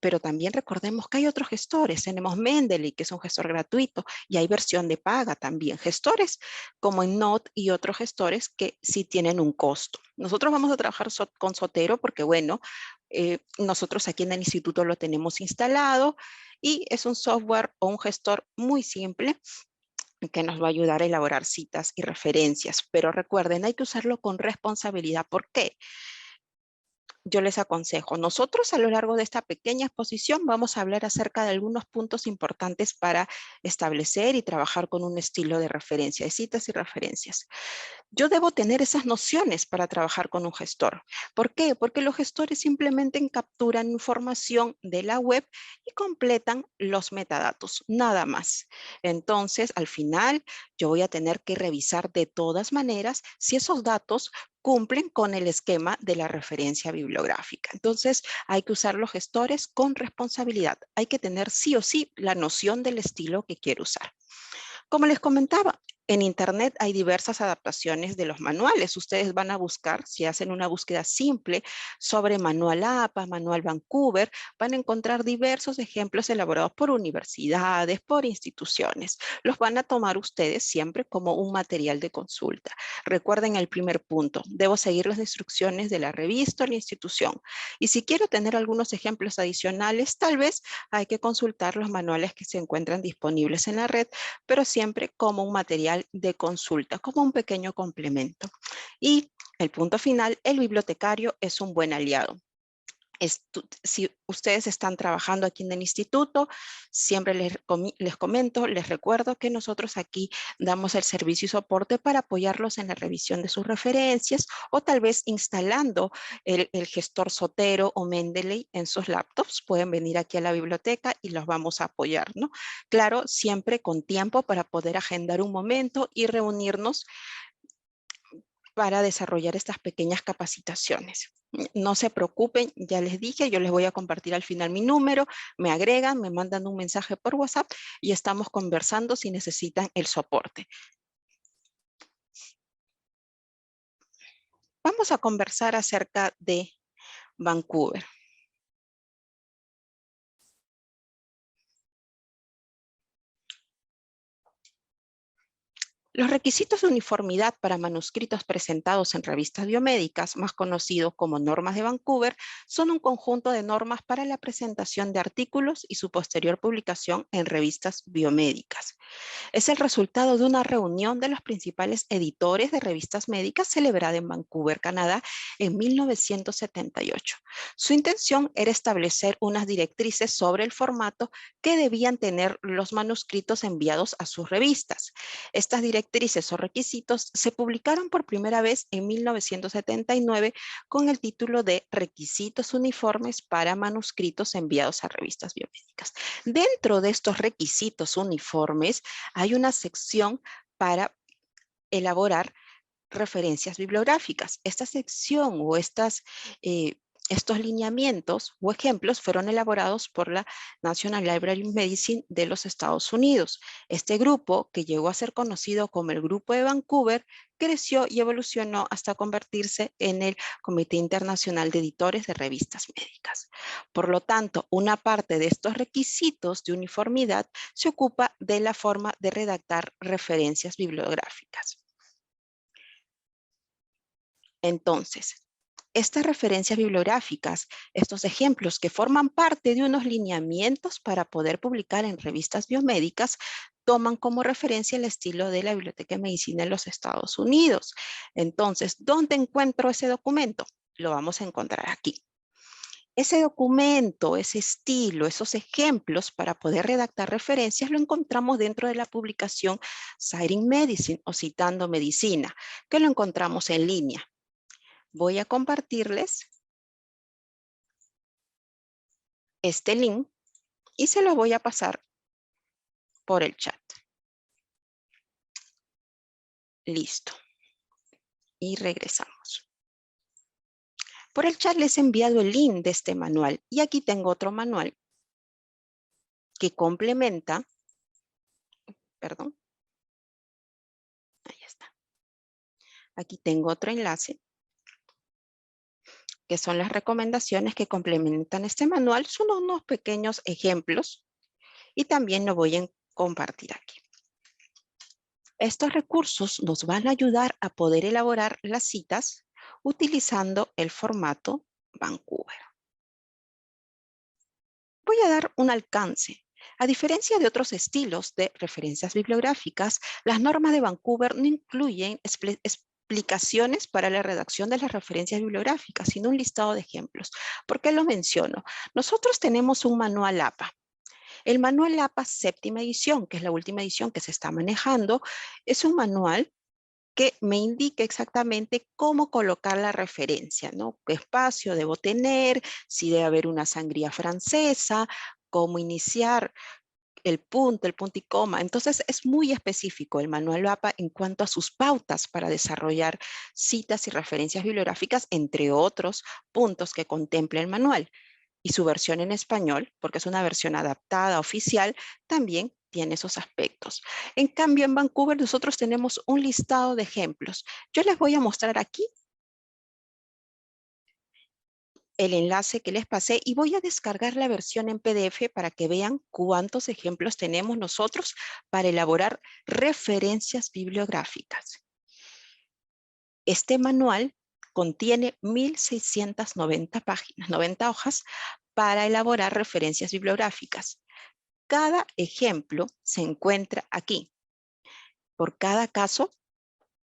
S4: pero también recordemos que hay otros gestores. Tenemos Mendeley, que es un gestor gratuito, y hay versión de paga también. Gestores como EndNote y otros gestores que sí tienen un costo. Nosotros vamos a trabajar con Zotero porque, bueno, nosotros aquí en el instituto lo tenemos instalado y es un software o un gestor muy simple que nos va a ayudar a elaborar citas y referencias. Pero recuerden, hay que usarlo con responsabilidad. ¿Por qué? yo les aconsejo, nosotros a lo largo de esta pequeña exposición vamos a hablar acerca de algunos puntos importantes para establecer y trabajar con un estilo de referencia, de citas y referencias. Yo debo tener esas nociones para trabajar con un gestor. ¿Por qué? Porque los gestores simplemente capturan información de la web y completan los metadatos, nada más. Entonces, al final, yo voy a tener que revisar de todas maneras si esos datos cumplen con el esquema de la referencia bibliográfica. Entonces, hay que usar los gestores con responsabilidad. Hay que tener sí o sí la noción del estilo que quiero usar. Como les comentaba, en Internet hay diversas adaptaciones de los manuales. Ustedes van a buscar, si hacen una búsqueda simple sobre manual APA, manual Vancouver, van a encontrar diversos ejemplos elaborados por universidades, por instituciones. Los van a tomar ustedes siempre como un material de consulta. Recuerden el primer punto, debo seguir las instrucciones de la revista o la institución. Y si quiero tener algunos ejemplos adicionales, tal vez hay que consultar los manuales que se encuentran disponibles en la red, pero siempre como un material de consulta, como un pequeño complemento. Y el punto final, el bibliotecario es un buen aliado. Si ustedes están trabajando aquí en el instituto, siempre les comento, les recuerdo que nosotros aquí damos el servicio y soporte para apoyarlos en la revisión de sus referencias o tal vez instalando el gestor Zotero o Mendeley en sus laptops. Pueden venir aquí a la biblioteca y los vamos a apoyar, ¿no? Claro, siempre con tiempo para poder agendar un momento y reunirnos para desarrollar estas pequeñas capacitaciones. No se preocupen, ya les dije, yo les voy a compartir al final mi número, me agregan, me mandan un mensaje por WhatsApp y estamos conversando si necesitan el soporte. Vamos a conversar acerca de Vancouver. Los requisitos de uniformidad para manuscritos presentados en revistas biomédicas, más conocidos como normas de Vancouver, son un conjunto de normas para la presentación de artículos y su posterior publicación en revistas biomédicas. Es el resultado de una reunión de los principales editores de revistas médicas celebrada en Vancouver, Canadá, en 1978. Su intención era establecer unas directrices sobre el formato que debían tener los manuscritos enviados a sus revistas. Estas directrices o requisitos se publicaron por primera vez en 1979 con el título de Requisitos uniformes para manuscritos enviados a revistas biomédicas. Dentro de estos requisitos uniformes hay una sección para elaborar referencias bibliográficas. Esta sección o estos lineamientos o ejemplos fueron elaborados por la National Library of Medicine de los Estados Unidos. Este grupo, que llegó a ser conocido como el Grupo de Vancouver, creció y evolucionó hasta convertirse en el Comité Internacional de Editores de Revistas Médicas. Por lo tanto, una parte de estos requisitos de uniformidad se ocupa de la forma de redactar referencias bibliográficas. Entonces, estas referencias bibliográficas, estos ejemplos que forman parte de unos lineamientos para poder publicar en revistas biomédicas, toman como referencia el estilo de la Biblioteca de Medicina en los Estados Unidos. Entonces, ¿dónde encuentro ese documento? Lo vamos a encontrar aquí. Ese documento, ese estilo, esos ejemplos para poder redactar referencias lo encontramos dentro de la publicación Citing Medicine o Citando Medicina, que lo encontramos en línea. Voy a compartirles este link y se lo voy a pasar por el chat. Listo. Y regresamos. Por el chat les he enviado el link de este manual y aquí tengo otro manual que complementa, perdón, ahí está. Aquí tengo otro enlace que son las recomendaciones que complementan este manual. Son unos pequeños ejemplos y también lo voy a compartir aquí. Estos recursos nos van a ayudar a poder elaborar las citas utilizando el formato Vancouver. Voy a dar un alcance. A diferencia de otros estilos de referencias bibliográficas, las normas de Vancouver no incluyen explicaciones para la redacción de las referencias bibliográficas, sino un listado de ejemplos. ¿Por qué lo menciono? Nosotros tenemos un manual APA. El manual APA séptima edición, que es la última edición que se está manejando, es un manual que me indica exactamente cómo colocar la referencia, ¿no? ¿Qué espacio debo tener? Si debe haber una sangría francesa, cómo iniciar el punto y coma. Entonces es muy específico el manual APA en cuanto a sus pautas para desarrollar citas y referencias bibliográficas, entre otros puntos que contempla el manual. Y su versión en español, porque es una versión adaptada, oficial, también tiene esos aspectos. En cambio, en Vancouver nosotros tenemos un listado de ejemplos. Yo les voy a mostrar aquí el enlace que les pasé y voy a descargar la versión en PDF para que vean cuántos ejemplos tenemos nosotros para elaborar referencias bibliográficas. Este manual contiene 1690 páginas, 90 hojas para elaborar referencias bibliográficas. Cada ejemplo se encuentra aquí. Por cada caso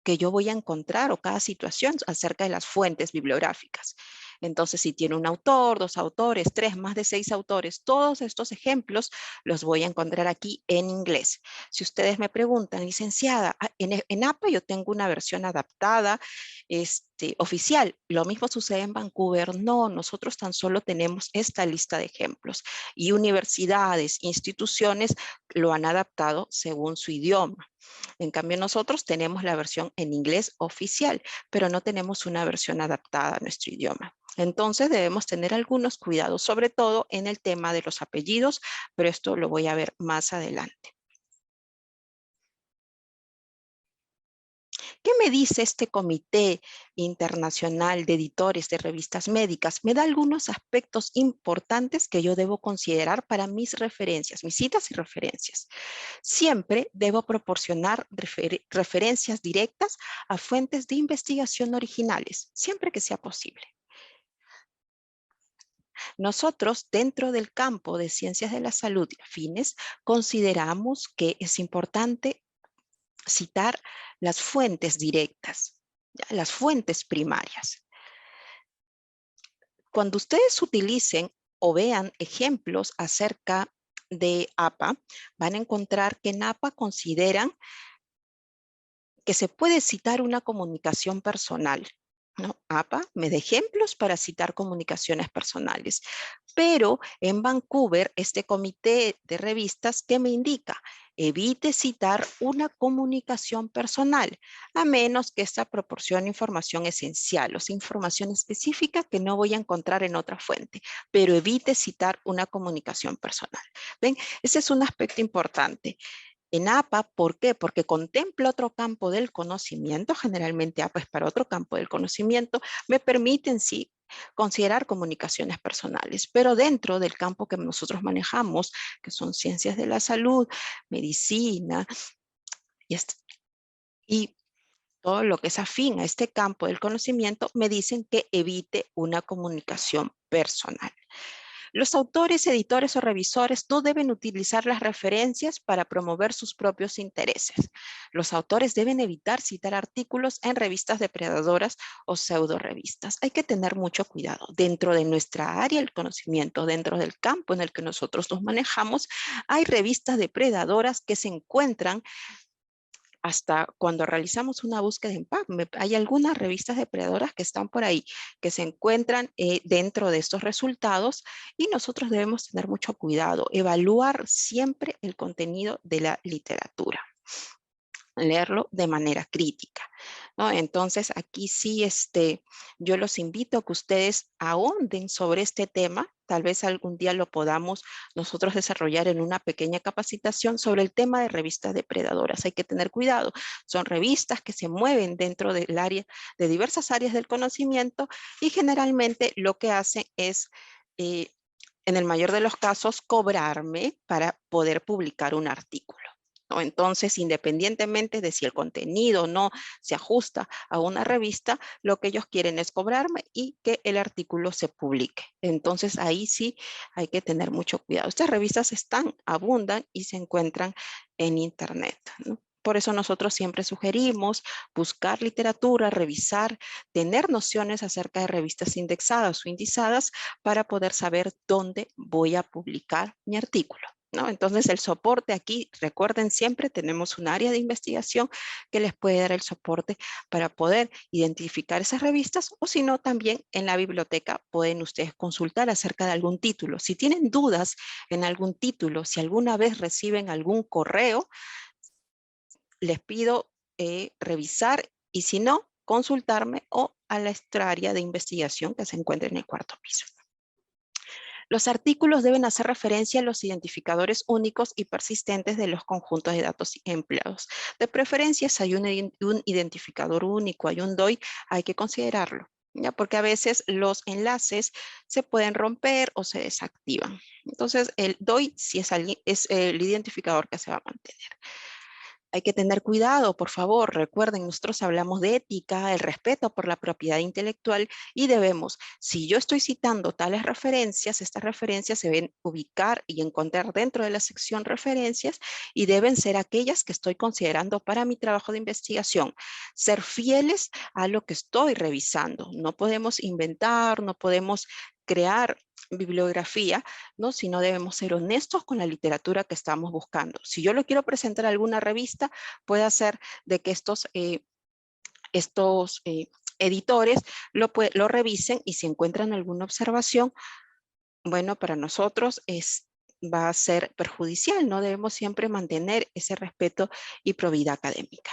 S4: que yo voy a encontrar o cada situación acerca de las fuentes bibliográficas. Entonces, si tiene un autor, 2 autores, 3, más de 6 autores, todos estos ejemplos los voy a encontrar aquí en inglés. Si ustedes me preguntan, licenciada, en APA yo tengo una versión adaptada, oficial. Lo mismo sucede en Vancouver. No, nosotros tan solo tenemos esta lista de ejemplos y universidades, instituciones lo han adaptado según su idioma. En cambio, nosotros tenemos la versión en inglés oficial, pero no tenemos una versión adaptada a nuestro idioma. Entonces debemos tener algunos cuidados, sobre todo en el tema de los apellidos, pero esto lo voy a ver más adelante. ¿Qué me dice este Comité Internacional de Editores de Revistas Médicas? Me da algunos aspectos importantes que yo debo considerar para mis referencias, mis citas y referencias. Siempre debo proporcionar referencias directas a fuentes de investigación originales, siempre que sea posible. Nosotros, dentro del campo de ciencias de la salud y afines, consideramos que es importante citar las fuentes directas, ¿ya? Las fuentes primarias. Cuando ustedes utilicen o vean ejemplos acerca de APA, van a encontrar que en APA consideran que se puede citar una comunicación personal, ¿no? APA me da ejemplos para citar comunicaciones personales. Pero en Vancouver, este comité de revistas, ¿qué me indica? Evite citar una comunicación personal, a menos que esta proporcione información esencial, o sea, información específica que no voy a encontrar en otra fuente, pero evite citar una comunicación personal. ¿Ven? Ese es un aspecto importante. En APA, ¿por qué? Porque contempla otro campo del conocimiento, generalmente APA es para otro campo del conocimiento, me permiten sí considerar comunicaciones personales, pero dentro del campo que nosotros manejamos, que son ciencias de la salud, medicina y todo lo que es afín a este campo del conocimiento, me dicen que evite una comunicación personal. Los autores, editores o revisores no deben utilizar las referencias para promover sus propios intereses. Los autores deben evitar citar artículos en revistas depredadoras o pseudo revistas. Hay que tener mucho cuidado. Dentro de nuestra área del conocimiento, dentro del campo en el que nosotros nos manejamos, hay revistas depredadoras que se encuentran hasta cuando realizamos una búsqueda en PubMed. Hay algunas revistas depredadoras que están por ahí, que se encuentran dentro de estos resultados y nosotros debemos tener mucho cuidado, evaluar siempre el contenido de la literatura, leerlo de manera crítica, ¿no? Entonces aquí sí yo los invito a que ustedes ahonden sobre este tema. Tal vez algún día lo podamos nosotros desarrollar en una pequeña capacitación sobre el tema de revistas depredadoras. Hay que tener cuidado. Son revistas que se mueven dentro del área, de diversas áreas del conocimiento y generalmente lo que hacen es, en el mayor de los casos, cobrarme para poder publicar un artículo, ¿no? Entonces, independientemente de si el contenido no se ajusta a una revista, lo que ellos quieren es cobrarme y que el artículo se publique. Entonces, ahí sí hay que tener mucho cuidado. Estas revistas abundan y se encuentran en internet, ¿no? Por eso nosotros siempre sugerimos buscar literatura, revisar, tener nociones acerca de revistas indexadas o indizadas para poder saber dónde voy a publicar mi artículo, ¿no? Entonces el soporte aquí, recuerden siempre, tenemos un área de investigación que les puede dar el soporte para poder identificar esas revistas, o si no, también en la biblioteca pueden ustedes consultar acerca de algún título. Si tienen dudas en algún título, si alguna vez reciben algún correo, les pido revisar, y si no, consultarme o a nuestra área de investigación que se encuentra en el 4º piso. Los artículos deben hacer referencia a los identificadores únicos y persistentes de los conjuntos de datos empleados. De preferencia, si hay un identificador único, hay un DOI, hay que considerarlo, ¿ya? Porque a veces los enlaces se pueden romper o se desactivan. Entonces, el DOI sí es el identificador que se va a mantener. Hay que tener cuidado, por favor. Recuerden, nosotros hablamos de ética, el respeto por la propiedad intelectual, y debemos, si yo estoy citando tales referencias, estas referencias se deben ubicar y encontrar dentro de la sección referencias y deben ser aquellas que estoy considerando para mi trabajo de investigación. Ser fieles a lo que estoy revisando. No podemos inventar, no podemos crear bibliografía, ¿no? Sino debemos ser honestos con la literatura que estamos buscando. Si yo lo quiero presentar a alguna revista, puede ser de que estos editores lo revisen, y si encuentran alguna observación, bueno, para nosotros va a ser perjudicial, ¿no? Debemos siempre mantener ese respeto y probidad académica.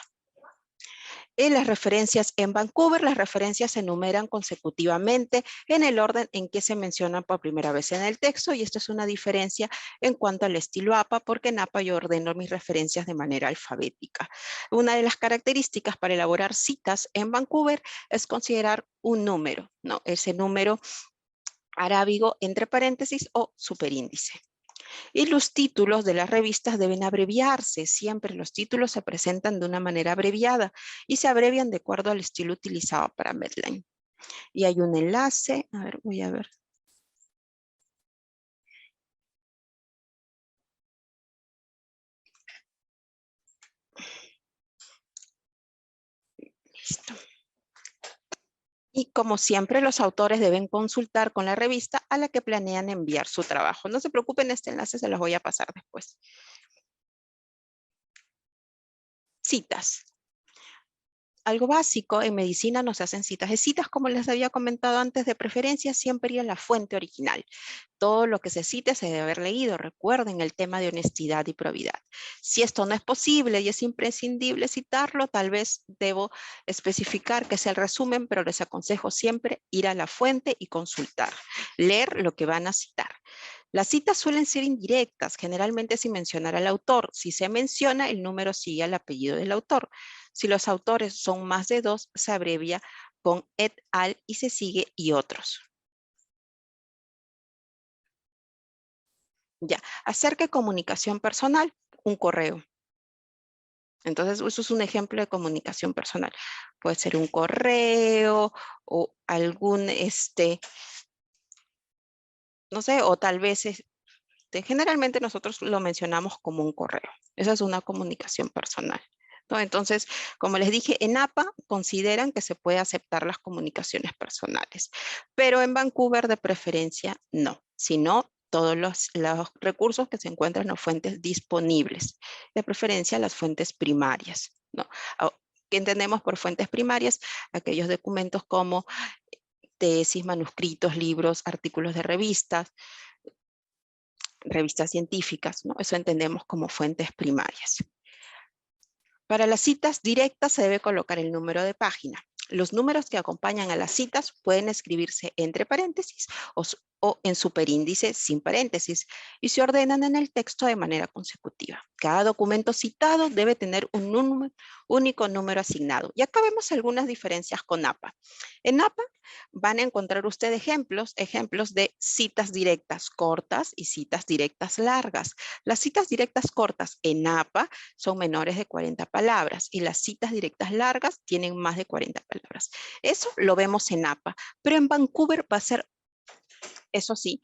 S4: En las referencias en Vancouver, las referencias se enumeran consecutivamente en el orden en que se mencionan por primera vez en el texto, y esto es una diferencia en cuanto al estilo APA, porque en APA yo ordeno mis referencias de manera alfabética. Una de las características para elaborar citas en Vancouver es considerar un número, ¿no? Ese número arábigo entre paréntesis o superíndice. Y los títulos de las revistas deben abreviarse. Siempre los títulos se presentan de una manera abreviada y se abrevian de acuerdo al estilo utilizado para Medline. Y hay un enlace. A ver, voy a ver. Listo. Y como siempre, los autores deben consultar con la revista a la que planean enviar su trabajo. No se preocupen, este enlace se los voy a pasar después. Citas. Algo básico, en medicina no se hacen citas de citas, como les había comentado antes, de preferencia siempre ir a la fuente original. Todo lo que se cite se debe haber leído. Recuerden el tema de honestidad y probidad. Si esto no es posible y es imprescindible citarlo, tal vez debo especificar que sea el resumen, pero les aconsejo siempre ir a la fuente y consultar, leer lo que van a citar. Las citas suelen ser indirectas, generalmente sin mencionar al autor. Si se menciona, el número sigue al apellido del autor. Si los autores son más de 2, se abrevia con et al y se sigue y otros. Ya, acerca de comunicación personal, un correo. Entonces, eso es un ejemplo de comunicación personal. Puede ser un correo o algún, no sé, o tal vez, generalmente nosotros lo mencionamos como un correo. Esa es una comunicación personal, ¿no? Entonces, como les dije, en APA consideran que se puede aceptar las comunicaciones personales, pero en Vancouver de preferencia no, sino todos los recursos que se encuentran en fuentes disponibles, de preferencia las fuentes primarias, ¿no? ¿Qué entendemos por fuentes primarias? Aquellos documentos como tesis, manuscritos, libros, artículos de revistas científicas, ¿no? Eso entendemos como fuentes primarias. Para las citas directas se debe colocar el número de página. Los números que acompañan a las citas pueden escribirse entre paréntesis o en superíndice sin paréntesis y se ordenan en el texto de manera consecutiva. Cada documento citado debe tener un único número asignado. Y acá vemos algunas diferencias con APA. En APA van a encontrar ustedes ejemplos de citas directas cortas y citas directas largas. Las citas directas cortas en APA son menores de 40 palabras y las citas directas largas tienen más de 40 palabras. Eso lo vemos en APA, pero en Vancouver va a ser, eso sí,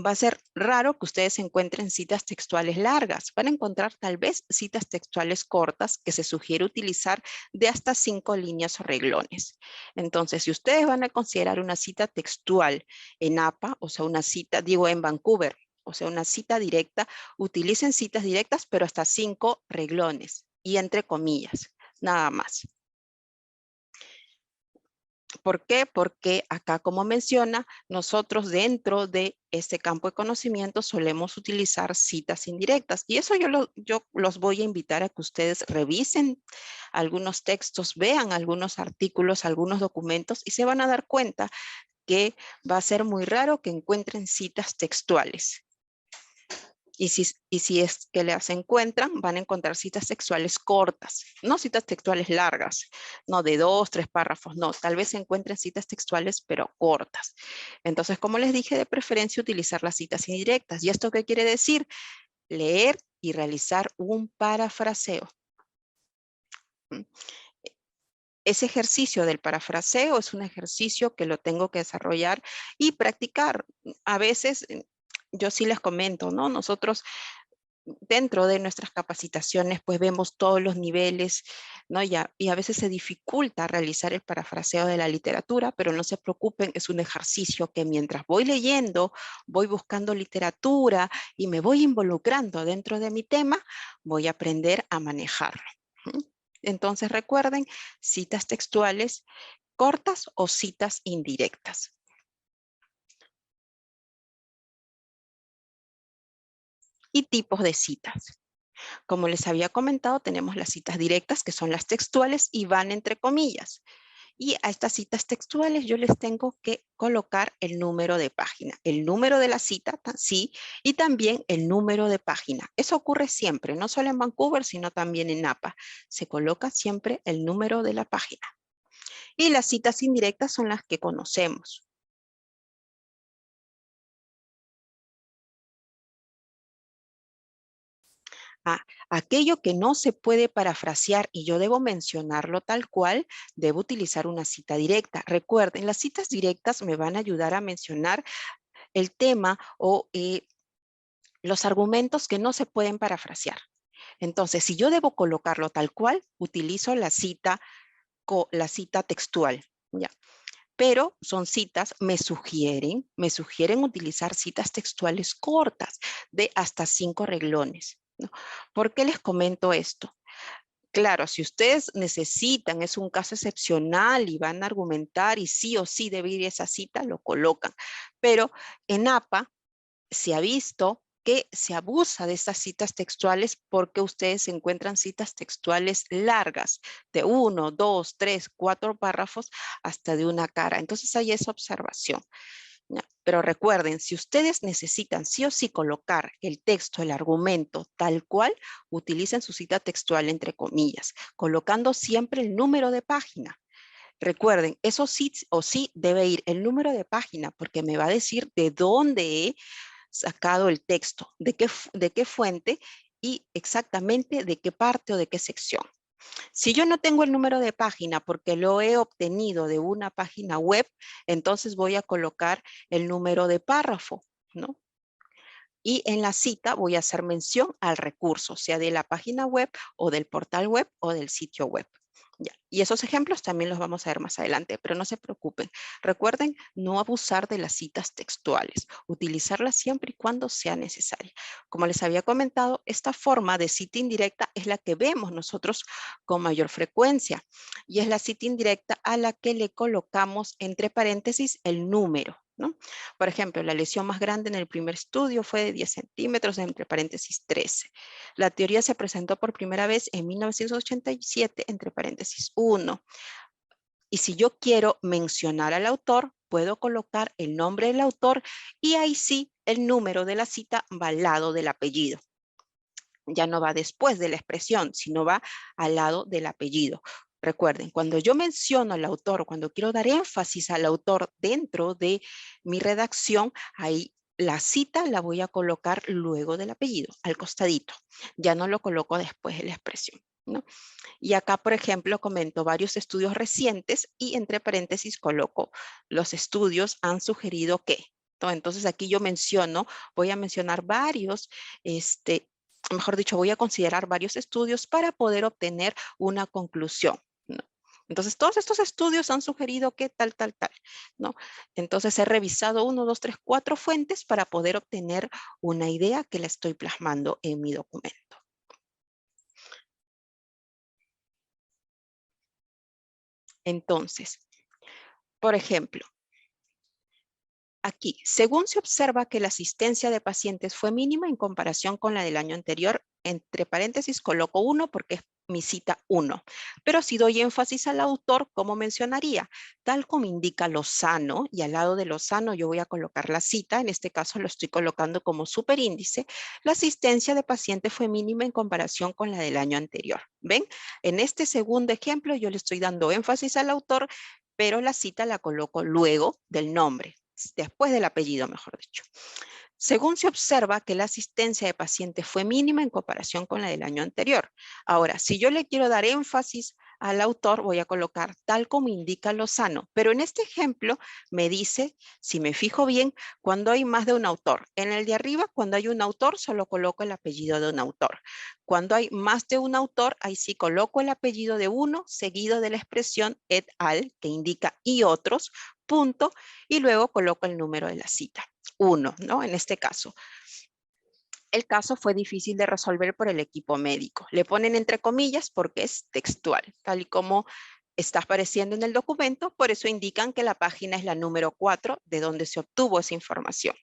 S4: va a ser raro que ustedes encuentren citas textuales largas. Van a encontrar tal vez citas textuales cortas que se sugiere utilizar de hasta 5 líneas o renglones. Entonces, si ustedes van a considerar una cita textual en APA, o sea, una cita, digo en Vancouver, o sea, una cita directa, utilicen citas directas, pero hasta 5 renglones y entre comillas, nada más. ¿Por qué? Porque acá, como menciona, nosotros dentro de este campo de conocimiento solemos utilizar citas indirectas. Y eso yo los voy a invitar a que ustedes revisen algunos textos, vean algunos artículos, algunos documentos y se van a dar cuenta que va a ser muy raro que encuentren citas textuales. Y si es que las encuentran, van a encontrar citas textuales cortas, no citas textuales largas, no de 2, 3 párrafos, no. Tal vez encuentren citas textuales, pero cortas. Entonces, como les dije, de preferencia utilizar las citas indirectas. ¿Y esto qué quiere decir? Leer y realizar un parafraseo. Ese ejercicio del parafraseo es un ejercicio que lo tengo que desarrollar y practicar. A veces, yo sí les comento, ¿no? Nosotros dentro de nuestras capacitaciones pues vemos todos los niveles, ¿no? Y a veces se dificulta realizar el parafraseo de la literatura, pero no se preocupen, es un ejercicio que mientras voy leyendo, voy buscando literatura y me voy involucrando dentro de mi tema, voy a aprender a manejarlo. Entonces recuerden, citas textuales cortas o citas indirectas. Y tipos de citas. Como les había comentado, tenemos las citas directas, que son las textuales y van entre comillas. Y a estas citas textuales yo les tengo que colocar el número de página. El número de la cita, sí, y también el número de página. Eso ocurre siempre, no solo en Vancouver, sino también en APA. Se coloca siempre el número de la página. Y las citas indirectas son las que conocemos. Aquello que no se puede parafrasear y yo debo mencionarlo tal cual, debo utilizar una cita directa. Recuerden, las citas directas me van a ayudar a mencionar el tema o los argumentos que no se pueden parafrasear. Entonces, si yo debo colocarlo tal cual, utilizo la cita textual, ¿ya? Pero son citas, me sugieren utilizar citas textuales cortas de hasta 5 renglones, ¿no? ¿Por qué les comento esto? Claro, si ustedes necesitan, es un caso excepcional y van a argumentar y sí o sí debe ir esa cita, lo colocan. Pero en APA se ha visto que se abusa de estas citas textuales porque ustedes encuentran citas textuales largas de 1, 2, 3, 4 párrafos hasta de una cara. Entonces hay esa observación. Pero recuerden, si ustedes necesitan sí o sí colocar el texto, el argumento tal cual, utilicen su cita textual entre comillas, colocando siempre el número de página. Recuerden, eso sí o sí debe ir el número de página porque me va a decir de dónde he sacado el texto, de qué fuente y exactamente de qué parte o de qué sección. Si yo no tengo el número de página porque lo he obtenido de una página web, entonces voy a colocar el número de párrafo, ¿no? Y en la cita voy a hacer mención al recurso, sea de la página web o del portal web o del sitio web. Ya. Y esos ejemplos también los vamos a ver más adelante, pero no se preocupen. Recuerden no abusar de las citas textuales, utilizarlas siempre y cuando sea necesaria. Como les había comentado, esta forma de cita indirecta es la que vemos nosotros con mayor frecuencia y es la cita indirecta a la que le colocamos entre paréntesis el número, ¿no? Por ejemplo, la lesión más grande en el primer estudio fue de 10 centímetros, entre paréntesis 13. La teoría se presentó por primera vez en 1987, entre paréntesis 1. Y si yo quiero mencionar al autor, puedo colocar el nombre del autor y ahí sí, el número de la cita va al lado del apellido. Ya no va después de la expresión, sino va al lado del apellido. Recuerden, cuando yo menciono al autor, cuando quiero dar énfasis al autor dentro de mi redacción, ahí la cita la voy a colocar luego del apellido, al costadito. Ya no lo coloco después de la expresión, ¿no? Y acá, por ejemplo, comento varios estudios recientes y entre paréntesis coloco los estudios han sugerido que, ¿no? Entonces aquí yo voy a mencionar varios, mejor dicho, voy a considerar varios estudios para poder obtener una conclusión, ¿no? Entonces, todos estos estudios han sugerido que tal, ¿no? Entonces, he revisado 1, 2, 3, 4 fuentes para poder obtener una idea que la estoy plasmando en mi documento. Entonces, por ejemplo, aquí, según se observa que la asistencia de pacientes fue mínima en comparación con la del año anterior, entre paréntesis coloco 1 porque es mi cita 1. Pero si doy énfasis al autor, ¿cómo mencionaría? Tal como indica Lozano, y al lado de Lozano yo voy a colocar la cita, en este caso lo estoy colocando como superíndice, la asistencia de pacientes fue mínima en comparación con la del año anterior. ¿Ven? En este segundo ejemplo yo le estoy dando énfasis al autor, pero la cita la coloco luego del nombre, después del apellido, mejor dicho. Según se observa que la asistencia de pacientes fue mínima en comparación con la del año anterior. Ahora, si yo le quiero dar énfasis al autor, voy a colocar tal como indica Lozano. Pero en este ejemplo me dice, si me fijo bien, cuando hay más de un autor. En el de arriba, cuando hay un autor, solo coloco el apellido de un autor. Cuando hay más de un autor, ahí sí coloco el apellido de uno, seguido de la expresión et al, que indica y otros, punto, y luego coloco el número de la cita. 1, ¿no? En este caso. El caso fue difícil de resolver por el equipo médico. Le ponen entre comillas porque es textual, tal y como está apareciendo en el documento, por eso indican que la página es la número 4 de donde se obtuvo esa información.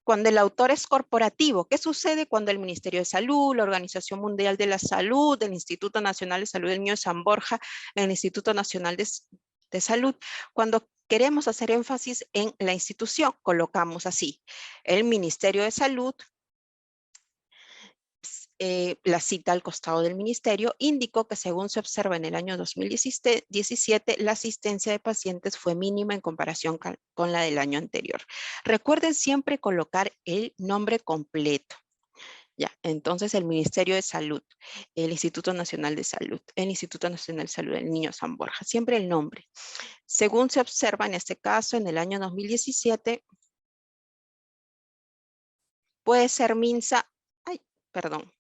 S4: Cuando el autor es corporativo, ¿qué sucede cuando el Ministerio de Salud, la Organización Mundial de la Salud, el Instituto Nacional de Salud del Niño de San Borja, el Instituto Nacional de Salud, cuando queremos hacer énfasis en la institución, colocamos así, el Ministerio de Salud, la cita al costado del ministerio, indicó que según se observa en el año 2017, la asistencia de pacientes fue mínima en comparación con la del año anterior. Recuerden siempre colocar el nombre completo. Ya, entonces el Ministerio de Salud, el Instituto Nacional de Salud, el Instituto Nacional de Salud del Niño San Borja, siempre el nombre. Según se observa en este caso, en el año 2017, puede ser MINSA, perdón.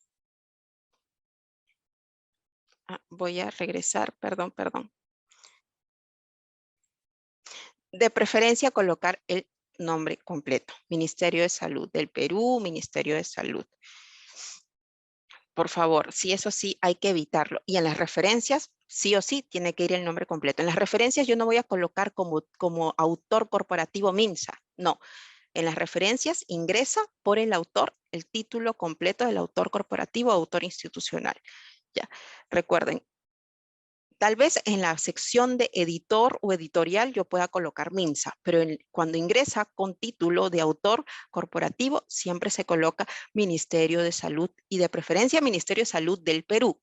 S4: Voy a regresar, perdón. De preferencia colocar el nombre completo. Ministerio de Salud del Perú, Ministerio de Salud. Por favor, sí, eso sí, hay que evitarlo. Y en las referencias, sí o sí, tiene que ir el nombre completo. En las referencias yo no voy a colocar como autor corporativo MINSA. No. En las referencias ingresa por el autor el título completo del autor corporativo o autor institucional. Ya, recuerden, tal vez en la sección de editor o editorial yo pueda colocar MINSA, pero cuando ingresa con título de autor corporativo siempre se coloca Ministerio de Salud y de preferencia Ministerio de Salud del Perú.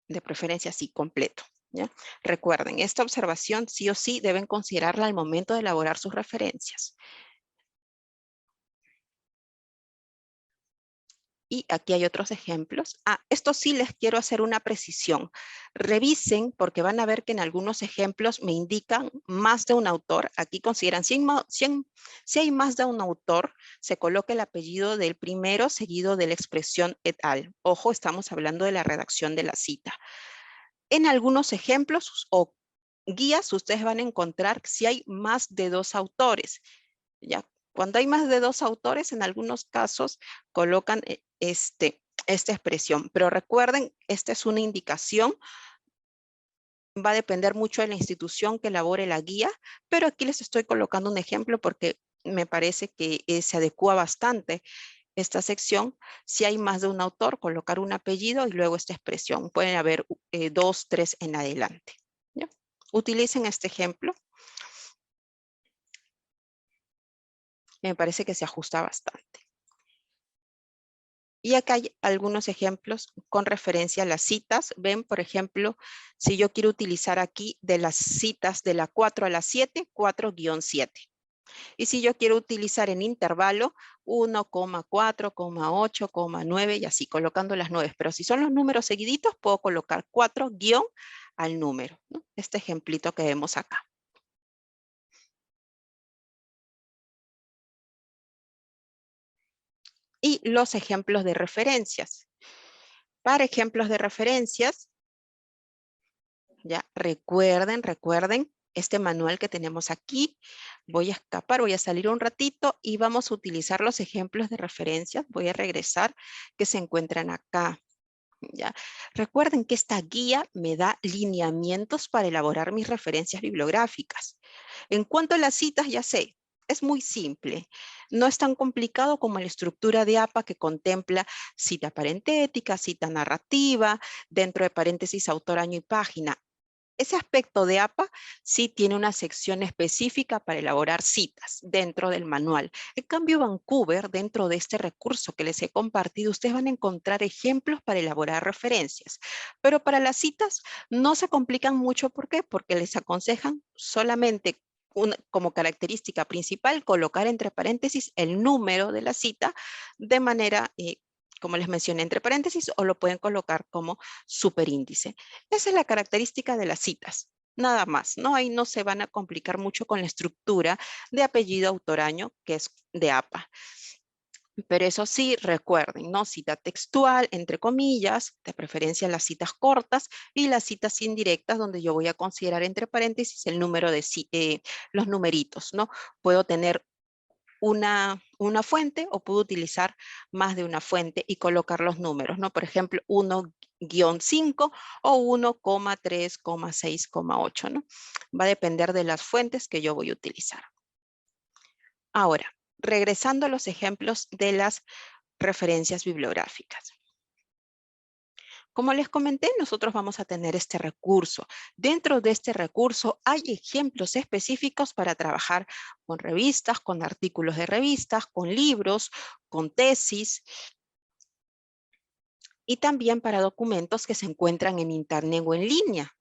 S4: De preferencia sí, completo. ¿Ya? Recuerden, esta observación sí o sí deben considerarla al momento de elaborar sus referencias. Y aquí hay otros ejemplos. Esto sí les quiero hacer una precisión. Revisen porque van a ver que en algunos ejemplos me indican más de un autor. Aquí consideran si hay más de un autor, se coloca el apellido del primero seguido de la expresión et al. Ojo, estamos hablando de la redacción de la cita. En algunos ejemplos o guías ustedes van a encontrar si hay más de 2 autores. ¿Ya? Cuando hay más de 2 autores, en algunos casos colocan esta expresión. Pero recuerden, esta es una indicación. Va a depender mucho de la institución que elabore la guía, pero aquí les estoy colocando un ejemplo porque me parece que se adecua bastante esta sección. Si hay más de un autor, colocar un apellido y luego esta expresión. Pueden haber 2, 3 en adelante. ¿Ya? Utilicen este ejemplo. Me parece que se ajusta bastante. Y acá hay algunos ejemplos con referencia a las citas. Ven, por ejemplo, si yo quiero utilizar aquí de las citas de la 4 a la 7, 4-7. Y si yo quiero utilizar en intervalo 1,4, 8, 9 y así, colocando las 9. Pero si son los números seguiditos, puedo colocar 4 guión al número, ¿no? Este ejemplito que vemos acá. Y los ejemplos de referencias. Para ejemplos de referencias, ya recuerden este manual que tenemos aquí. Voy a escapar, voy a salir un ratito y vamos a utilizar los ejemplos de referencias. Voy a regresar, que se encuentran acá. ¿Ya? Recuerden que esta guía me da lineamientos para elaborar mis referencias bibliográficas. En cuanto a las citas, ya sé, es muy simple. No es tan complicado como la estructura de APA, que contempla cita parentética, cita narrativa, dentro de paréntesis autor, año y página. Ese aspecto de APA sí tiene una sección específica para elaborar citas dentro del manual. En cambio, Vancouver, dentro de este recurso que les he compartido, ustedes van a encontrar ejemplos para elaborar referencias. Pero para las citas no se complican mucho. ¿Por qué? Porque les aconsejan solamente como característica principal colocar entre paréntesis el número de la cita de manera, como les mencioné, entre paréntesis, o lo pueden colocar como superíndice. Esa es la característica de las citas, nada más, ¿no? Ahí no se van a complicar mucho con la estructura de apellido, autor, año, que es de APA. Pero eso sí, recuerden, ¿no? Cita textual, entre comillas, de preferencia las citas cortas, y las citas indirectas, donde yo voy a considerar entre paréntesis el número de los numeritos, ¿no? Puedo tener una fuente o puedo utilizar más de una fuente y colocar los números, ¿no? Por ejemplo, 1-5 o 1,3,6,8, ¿no? Va a depender de las fuentes que yo voy a utilizar. Ahora, regresando a los ejemplos de las referencias bibliográficas. Como les comenté, nosotros vamos a tener este recurso. Dentro de este recurso hay ejemplos específicos para trabajar con revistas, con artículos de revistas, con libros, con tesis, y también para documentos que se encuentran en internet o en línea.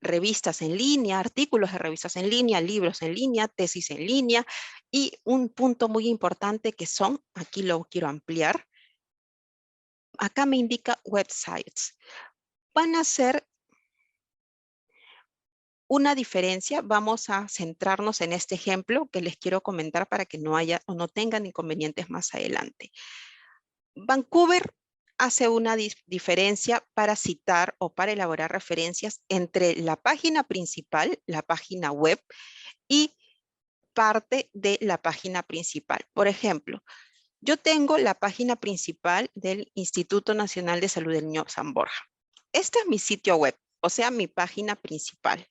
S4: Revistas en línea, artículos de revistas en línea, libros en línea, tesis en línea, y un punto muy importante que son, aquí lo quiero ampliar, acá me indica websites. Van a ser una diferencia. Vamos a centrarnos en este ejemplo que les quiero comentar para que no haya o no tengan inconvenientes más adelante. Vancouver hace una diferencia para citar o para elaborar referencias entre la página principal, la página web, y parte de la página principal. Por ejemplo, yo tengo la página principal del Instituto Nacional de Salud del Niño San Borja. Este es mi sitio web, o sea, mi página principal,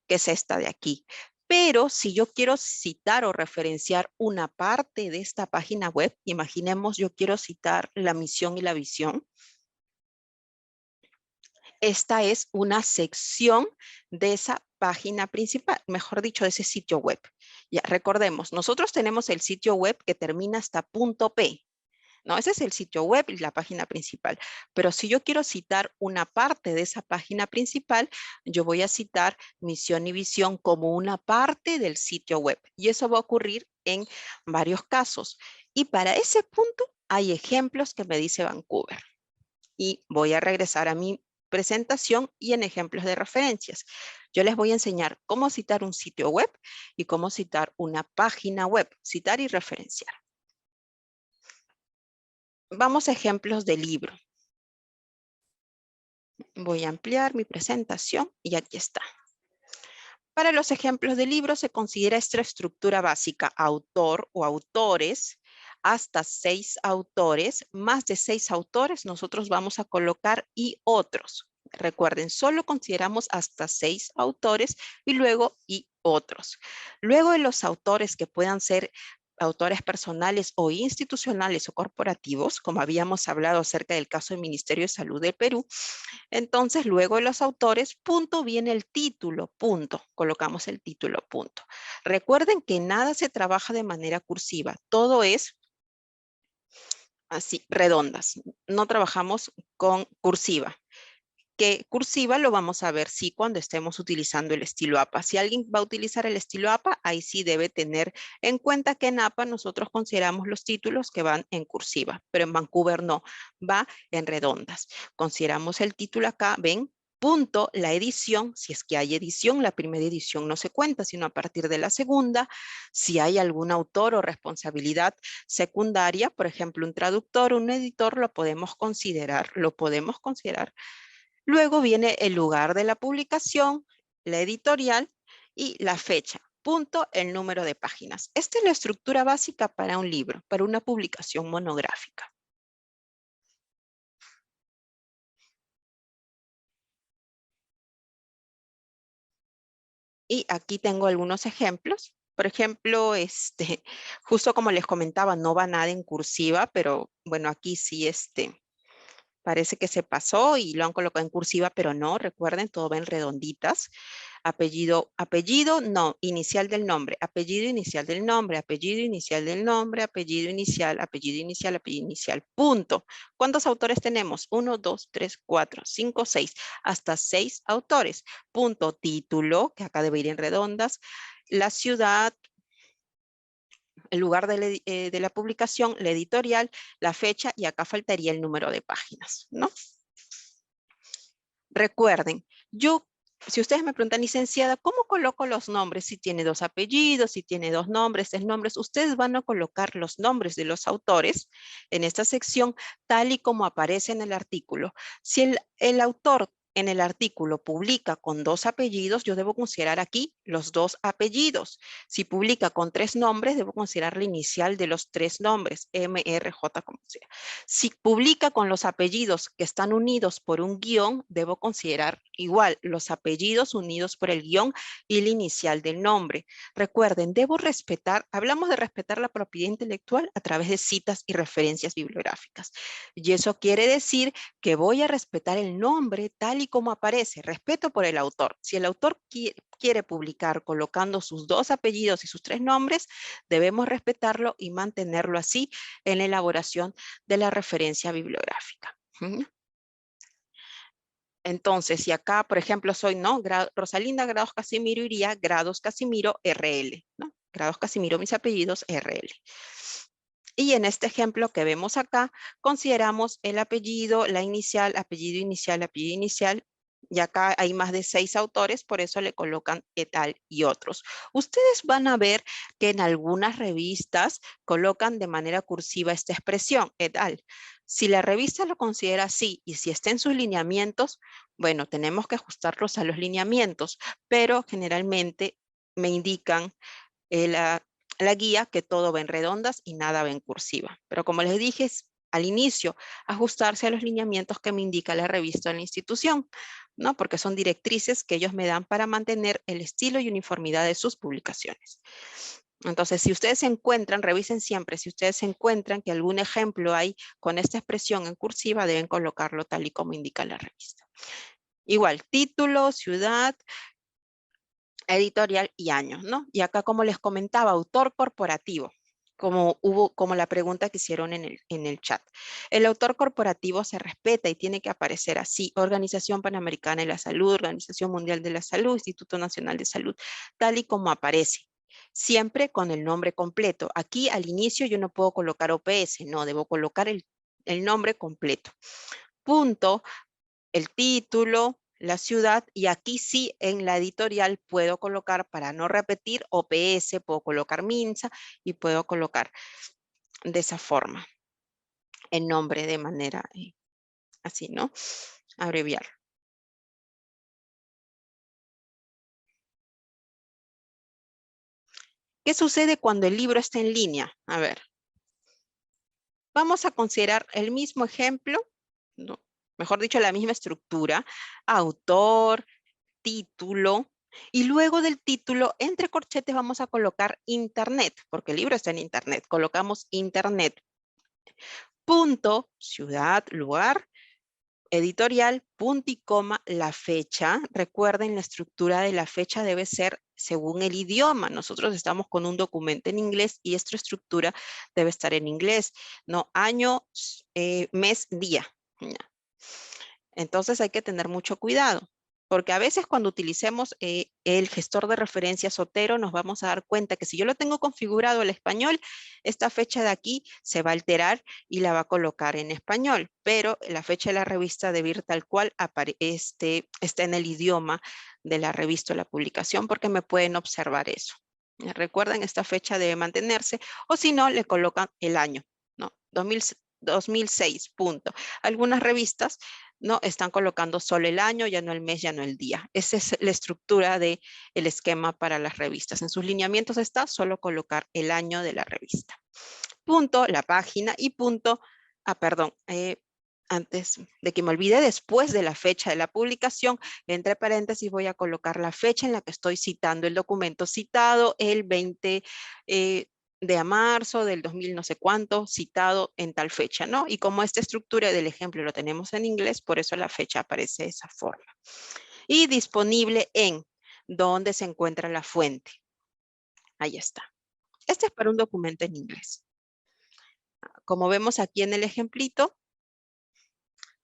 S4: que es esta de aquí. Pero si yo quiero citar o referenciar una parte de esta página web, imaginemos yo quiero citar la misión y la visión. Esta es una sección de esa página principal, mejor dicho, de ese sitio web. Ya, recordemos, nosotros tenemos el sitio web que termina hasta .p. No, ese es el sitio web y la página principal. Pero si yo quiero citar una parte de esa página principal, yo voy a citar misión y visión como una parte del sitio web. Y eso va a ocurrir en varios casos. Y para ese punto hay ejemplos que me dice Vancouver. Y voy a regresar a mi presentación y en ejemplos de referencias. Yo les voy a enseñar cómo citar un sitio web y cómo citar una página web. Citar y referenciar. Vamos a ejemplos de libro. Voy a ampliar mi presentación y aquí está. Para los ejemplos de libro se considera esta estructura básica: autor o autores, hasta 6 autores, más de 6 autores, nosotros vamos a colocar y otros. Recuerden, solo consideramos hasta 6 autores y luego y otros. Luego de los autores, que puedan ser autores personales o institucionales o corporativos, como habíamos hablado acerca del caso del Ministerio de Salud del Perú, entonces luego de los autores, punto, viene el título, punto. Colocamos el título, punto. Recuerden que nada se trabaja de manera cursiva, todo es así, redondas. No trabajamos con cursiva. Que cursiva lo vamos a ver sí cuando estemos utilizando el estilo APA. Si alguien va a utilizar el estilo APA, ahí sí debe tener en cuenta que en APA nosotros consideramos los títulos que van en cursiva, pero en Vancouver no, va en redondas. Consideramos el título acá, ven, Punto, la edición, si es que hay edición, la primera edición no se cuenta, sino a partir de la segunda. Si hay algún autor o responsabilidad secundaria, por ejemplo, un traductor, un editor, lo podemos considerar, Luego viene el lugar de la publicación, la editorial y la fecha. Punto, el número de páginas. Esta es la estructura básica para un libro, para una publicación monográfica. Y aquí tengo algunos ejemplos. Por ejemplo, justo como les comentaba, no va nada en cursiva, pero bueno, aquí sí parece que se pasó y lo han colocado en cursiva, pero no, recuerden, todo va en redonditas. Apellido, no, inicial del nombre, apellido inicial del nombre, apellido inicial del nombre, apellido inicial, punto. ¿Cuántos autores tenemos? 1, 2, 3, 4, 5, 6, hasta 6 autores. Punto, título, que acá debe ir en redondas, la ciudad, el lugar de la publicación, la editorial, la fecha y acá faltaría el número de páginas, ¿no? Recuerden, si ustedes me preguntan, licenciada, ¿cómo coloco los nombres? Si tiene 2 apellidos, si tiene 2 nombres, 3 nombres, ustedes van a colocar los nombres de los autores en esta sección tal y como aparece en el artículo. Si el autor en el artículo publica con 2 apellidos, yo debo considerar aquí los 2 apellidos. Si publica con 3 nombres, debo considerar la inicial de los 3 nombres, M, R, J, como sea. Si publica con los apellidos que están unidos por un guión, debo considerar igual los apellidos unidos por el guión y la inicial del nombre. Recuerden, hablamos de respetar la propiedad intelectual a través de citas y referencias bibliográficas. Y eso quiere decir que voy a respetar el nombre tal y como aparece, respeto por el autor. Si el autor quiere publicar colocando sus 2 apellidos y sus 3 nombres, debemos respetarlo y mantenerlo así en la elaboración de la referencia bibliográfica. Entonces, si acá, por ejemplo, soy, ¿no? Rosalinda Grados Casimiro, iría Grados Casimiro RL, ¿no? Grados Casimiro, mis apellidos, RL. Y en este ejemplo que vemos acá, consideramos el apellido, la inicial, apellido inicial, y acá hay más de 6 autores, por eso le colocan et al y otros. Ustedes van a ver que en algunas revistas colocan de manera cursiva esta expresión, et al. Si la revista lo considera así y si está en sus lineamientos, bueno, tenemos que ajustarlos a los lineamientos, pero generalmente me indican la guía que todo va en redondas y nada va en cursiva. Pero como les dije al inicio, ajustarse a los lineamientos que me indica la revista o la institución, ¿no? Porque son directrices que ellos me dan para mantener el estilo y uniformidad de sus publicaciones. Entonces, si ustedes se encuentran, revisen siempre, si ustedes se encuentran que algún ejemplo hay con esta expresión en cursiva, deben colocarlo tal y como indica la revista. Igual, título, ciudad, editorial y años, ¿no? Y acá, como les comentaba, autor corporativo, como la pregunta que hicieron en el chat. El autor corporativo se respeta y tiene que aparecer así: Organización Panamericana de la Salud, Organización Mundial de la Salud, Instituto Nacional de Salud, tal y como aparece. Siempre con el nombre completo. Aquí al inicio yo no puedo colocar OPS, no, debo colocar el nombre completo. Punto, el título, la ciudad, y aquí sí en la editorial puedo colocar, para no repetir, OPS, puedo colocar MINSA y puedo colocar de esa forma el nombre de manera así, ¿no? Abreviar. ¿Qué sucede cuando el libro está en línea? A ver. Vamos a considerar el mismo ejemplo, ¿no? Mejor dicho, la misma estructura: autor, título, y luego del título, entre corchetes, vamos a colocar internet, porque el libro está en internet. Colocamos internet. Punto, ciudad, lugar, editorial, punto y coma, la fecha. Recuerden, la estructura de la fecha debe ser según el idioma. Nosotros estamos con un documento en inglés y esta estructura debe estar en inglés, no año, mes, día. Entonces hay que tener mucho cuidado. Porque a veces cuando utilicemos el gestor de referencia Zotero nos vamos a dar cuenta que si yo lo tengo configurado el español, esta fecha de aquí se va a alterar y la va a colocar en español. Pero la fecha de la revista debe ir tal cual está en el idioma de la revista o la publicación porque me pueden observar eso. Recuerden, esta fecha debe mantenerse o si no, le colocan el año, ¿no? 2006, punto. Algunas revistas no están colocando solo el año, ya no el mes, ya no el día. Esa es la estructura del esquema para las revistas. En sus lineamientos está solo colocar el año de la revista. Punto, la página y punto, perdón, antes de que me olvide, después de la fecha de la publicación, entre paréntesis voy a colocar la fecha en la que estoy citando el documento citado, el 20 de marzo del 2000 no sé cuánto, citado en tal fecha, ¿no? Y como esta estructura del ejemplo lo tenemos en inglés, por eso la fecha aparece de esa forma. Y disponible en donde se encuentra la fuente. Ahí está. Este es para un documento en inglés. Como vemos aquí en el ejemplito,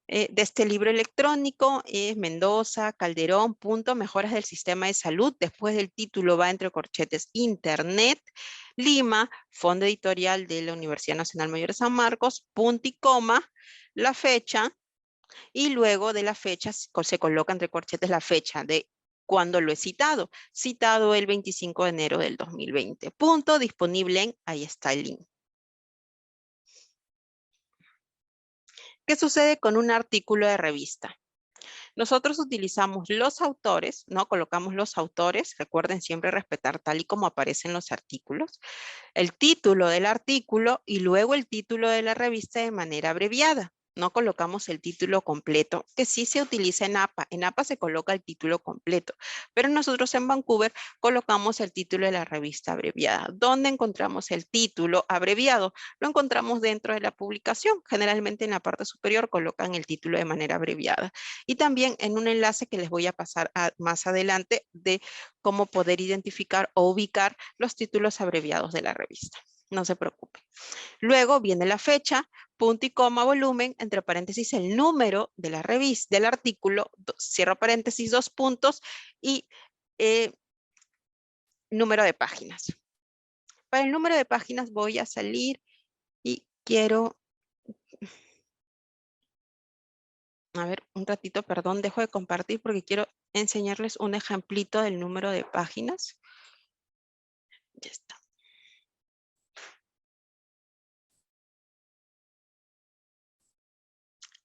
S4: de este libro electrónico es Mendoza, Calderón, punto, mejoras del sistema de salud. Después del título va entre corchetes Internet, Lima, Fondo Editorial de la Universidad Nacional Mayor de San Marcos, punto y coma, la fecha, y luego de la fecha se coloca entre corchetes la fecha de cuando lo he citado. Citado el 25 de enero del 2020. Punto, disponible en, ahí está el link. ¿Qué sucede con un artículo de revista? Nosotros utilizamos los autores, ¿no? Colocamos los autores, recuerden siempre respetar tal y como aparecen los artículos, el título del artículo y luego el título de la revista de manera abreviada. No colocamos el título completo, que sí se utiliza en APA. En APA se coloca el título completo, pero nosotros en Vancouver colocamos el título de la revista abreviada. ¿Dónde encontramos el título abreviado? Lo encontramos dentro de la publicación. Generalmente en la parte superior colocan el título de manera abreviada. Y también en un enlace que les voy a pasar más adelante de cómo poder identificar o ubicar los títulos abreviados de la revista. No se preocupen. Luego viene la fecha, punto y coma, volumen, entre paréntesis el número de la revista, del artículo, cierro paréntesis, 2 puntos y número de páginas. Para el número de páginas voy a salir y quiero, a ver, un ratito, perdón, dejo de compartir porque quiero enseñarles un ejemplito del número de páginas. Ya está.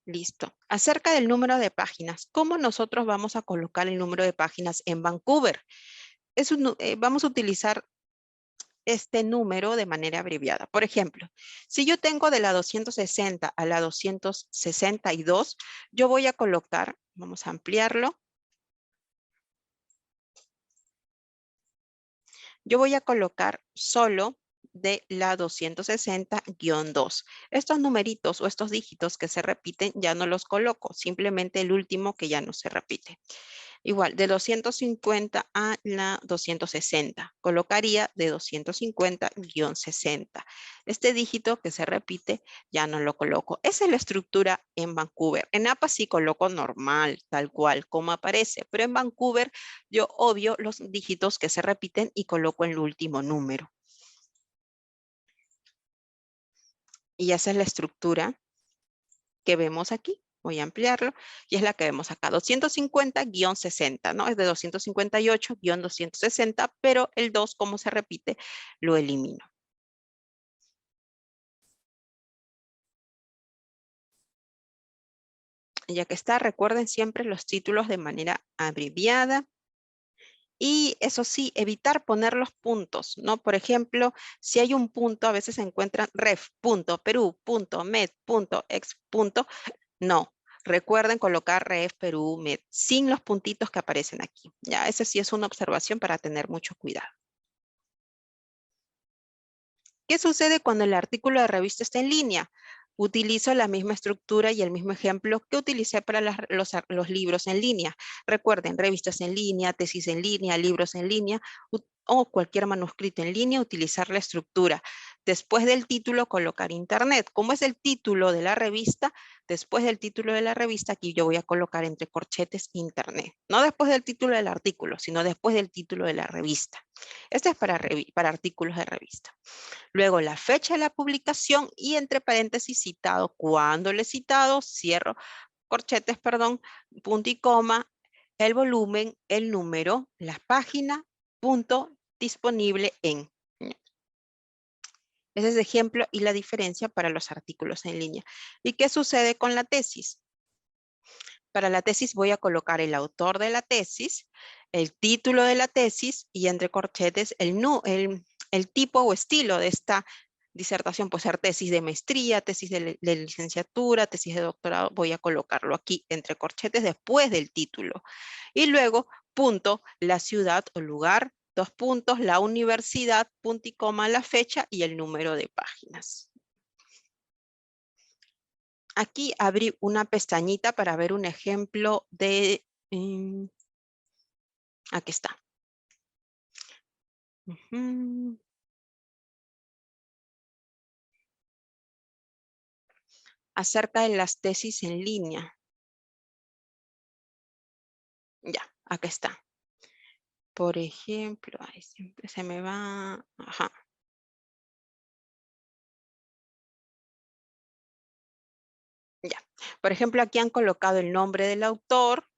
S4: Listo. Acerca del número de páginas, ¿cómo nosotros vamos a colocar el número de páginas en Vancouver? Vamos a utilizar este número de manera abreviada. Por ejemplo, si yo tengo de la 260 a la 262, yo voy a colocar, vamos a ampliarlo. Yo voy a colocar solo de la 260-2. Estos numeritos o estos dígitos que se repiten ya no los coloco, simplemente el último que ya no se repite. Igual, de 250 a la 260. Colocaría de 250-60. Este dígito que se repite ya no lo coloco. Esa es la estructura en Vancouver. En APA sí coloco normal, tal cual, como aparece. Pero en Vancouver yo obvio los dígitos que se repiten y coloco el último número. Y esa es la estructura que vemos aquí. Voy a ampliarlo y es la que vemos acá, 250-60, ¿no? Es de 258-260, pero el 2, como se repite, lo elimino. Ya que está, recuerden siempre los títulos de manera abreviada. Y eso sí, evitar poner los puntos, ¿no? Por ejemplo, si hay un punto, a veces se encuentran ref.peru.med.ex. No, recuerden colocar ref Perú Med sin los puntitos que aparecen aquí. Ya, esa sí es una observación para tener mucho cuidado. ¿Qué sucede cuando el artículo de revista está en línea? Utilizo la misma estructura y el mismo ejemplo que utilicé para los libros en línea. Recuerden, revistas en línea, tesis en línea, libros en línea. o cualquier manuscrito en línea, utilizar la estructura. Después del título, colocar internet. Como es el título de la revista, después del título de la revista, aquí yo voy a colocar entre corchetes internet. No después del título del artículo, sino después del título de la revista. Este es para artículos de revista. Luego la fecha de la publicación y entre paréntesis citado. Cuando lo he citado, cierro corchetes, perdón, punto y coma, el volumen, el número, la página, punto, disponible en. Ese es el ejemplo y la diferencia para los artículos en línea. ¿Y qué sucede con la tesis? Para la tesis voy a colocar el autor de la tesis, el título de la tesis y entre corchetes el tipo o estilo de esta disertación. Puede ser tesis de maestría, tesis de licenciatura, tesis de doctorado. Voy a colocarlo aquí entre corchetes después del título. Y luego, punto, la ciudad o lugar, dos puntos, la universidad, punto y coma, la fecha y el número de páginas. Aquí abrí una pestañita para ver un ejemplo de... aquí está. Acerca de las tesis en línea. Ya, aquí está. Por ejemplo, ay, siempre se me va. Ajá. Ya. Por ejemplo, aquí han colocado el nombre del autor,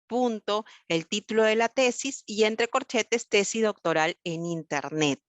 S4: punto, el título de la tesis y entre corchetes tesis doctoral en internet.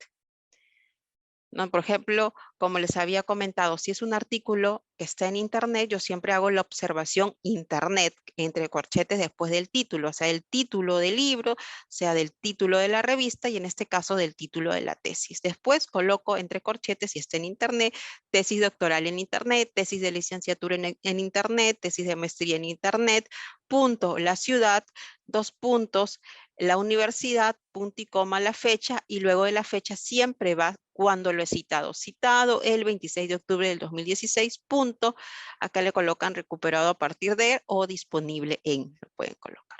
S4: ¿No? Por ejemplo, como les había comentado, si es un artículo que está en internet, yo siempre hago la observación internet entre corchetes después del título, o sea, el título del libro, sea del título de la revista y en este caso del título de la tesis. Después coloco entre corchetes si está en internet, tesis doctoral en internet, tesis de licenciatura en internet, tesis de maestría en internet, punto, la ciudad, dos puntos, la universidad, punto y coma, la fecha, y luego de la fecha siempre va cuando lo he citado. Citado el 26 de octubre del 2016, punto. Acá le colocan recuperado a partir de o disponible en, lo pueden colocar.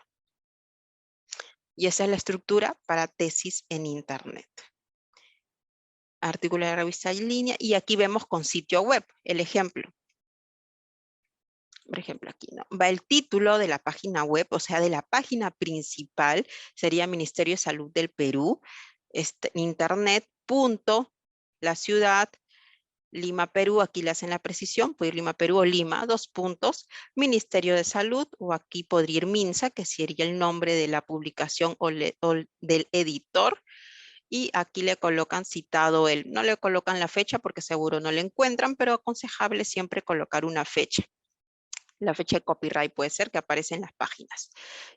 S4: Y esa es la estructura para tesis en internet. Artículo de revista en línea, y aquí vemos con sitio web, el ejemplo. Por ejemplo, aquí no. Va el título de la página web, o sea, de la página principal, sería Ministerio de Salud del Perú, internet, punto, la ciudad, Lima, Perú, aquí le hacen la precisión, puede ir Lima, Perú o Lima, dos puntos, Ministerio de Salud, o aquí podría ir MINSA, que sería el nombre de la publicación o del editor, y aquí le colocan citado él. No le colocan la fecha porque seguro no le encuentran, pero aconsejable siempre colocar una fecha. La fecha de copyright puede ser que aparece en las páginas.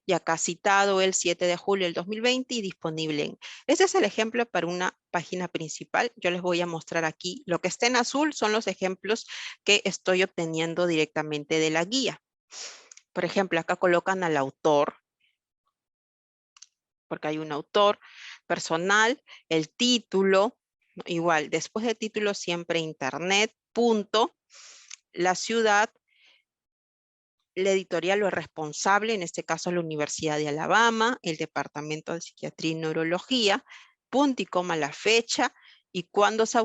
S4: Y acá citado el 7 de julio del 2020 y disponible en. Este es el ejemplo para una página principal. Yo les voy a mostrar aquí. Lo que está en azul son los ejemplos que estoy obteniendo directamente de la guía. Por ejemplo, acá colocan al autor, porque hay un autor personal, el título, igual, después del título siempre internet, punto, la ciudad, la editorial o el responsable, en este caso la Universidad de Alabama, el Departamento de Psiquiatría y Neurología, punto y coma la fecha y cuándo se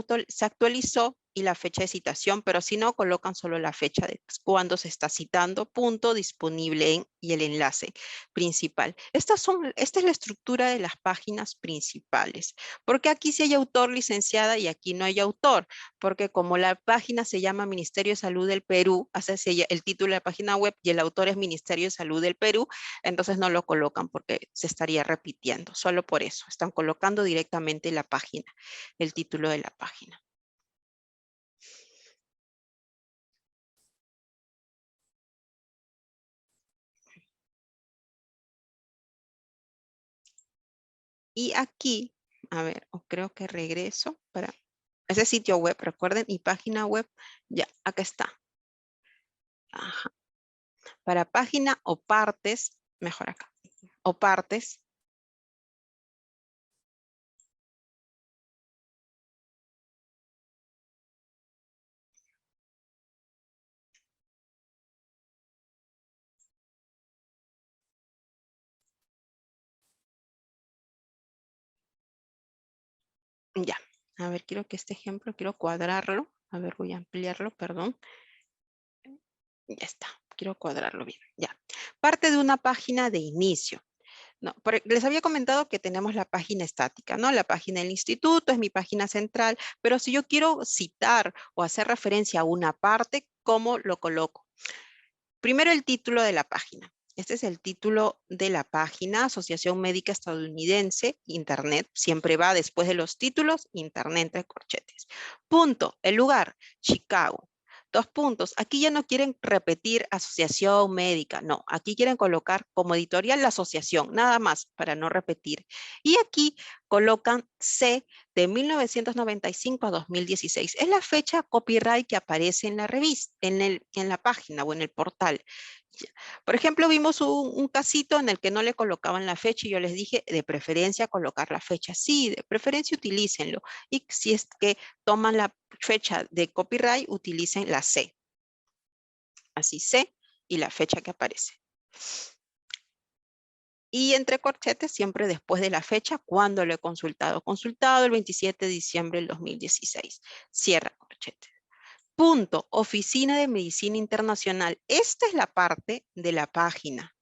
S4: actualizó y la fecha de citación, pero si no, colocan solo la fecha de cuándo se está citando, punto, disponible en y el enlace principal. Esta es la estructura de las páginas principales. Porque aquí sí hay autor, licenciada, y aquí no hay autor, porque como la página se llama Ministerio de Salud del Perú, hace el título de la página web y el autor es Ministerio de Salud del Perú, entonces no lo colocan porque se estaría repitiendo. Solo por eso, están colocando directamente la página, el título de la página. Y aquí, a ver, creo que regreso para ese sitio web, recuerden, y página web, ya, acá está. Ajá. Para página o partes, mejor acá, o partes. A ver, quiero que este ejemplo, quiero cuadrarlo. A ver, voy a ampliarlo, perdón. Ya está, quiero cuadrarlo bien, ya. Parte de una página de inicio. No, les había comentado que tenemos la página estática, ¿no? La página del instituto es mi página central, pero si yo quiero citar o hacer referencia a una parte, ¿cómo lo coloco? Primero el título de la página. Este es el título de la página, Asociación Médica Estadounidense, Internet. Siempre va después de los títulos, Internet entre corchetes. Punto, el lugar, Chicago. 2 puntos. Aquí ya no quieren repetir asociación médica, no. Aquí quieren colocar como editorial la asociación, nada más para no repetir. Y aquí colocan C de 1995 a 2016. Es la fecha copyright que aparece en la revista, en la página o en el portal. Por ejemplo, vimos un casito en el que no le colocaban la fecha y yo les dije, de preferencia colocar la fecha. Sí, de preferencia utilícenlo. Y si es que toman la fecha de copyright, utilicen la C. Así C y la fecha que aparece. Y entre corchetes siempre después de la fecha, cuando lo he consultado. Consultado el 27 de diciembre del 2016. Cierra corchetes. Punto, Oficina de Medicina Internacional. Esta es la parte de la página.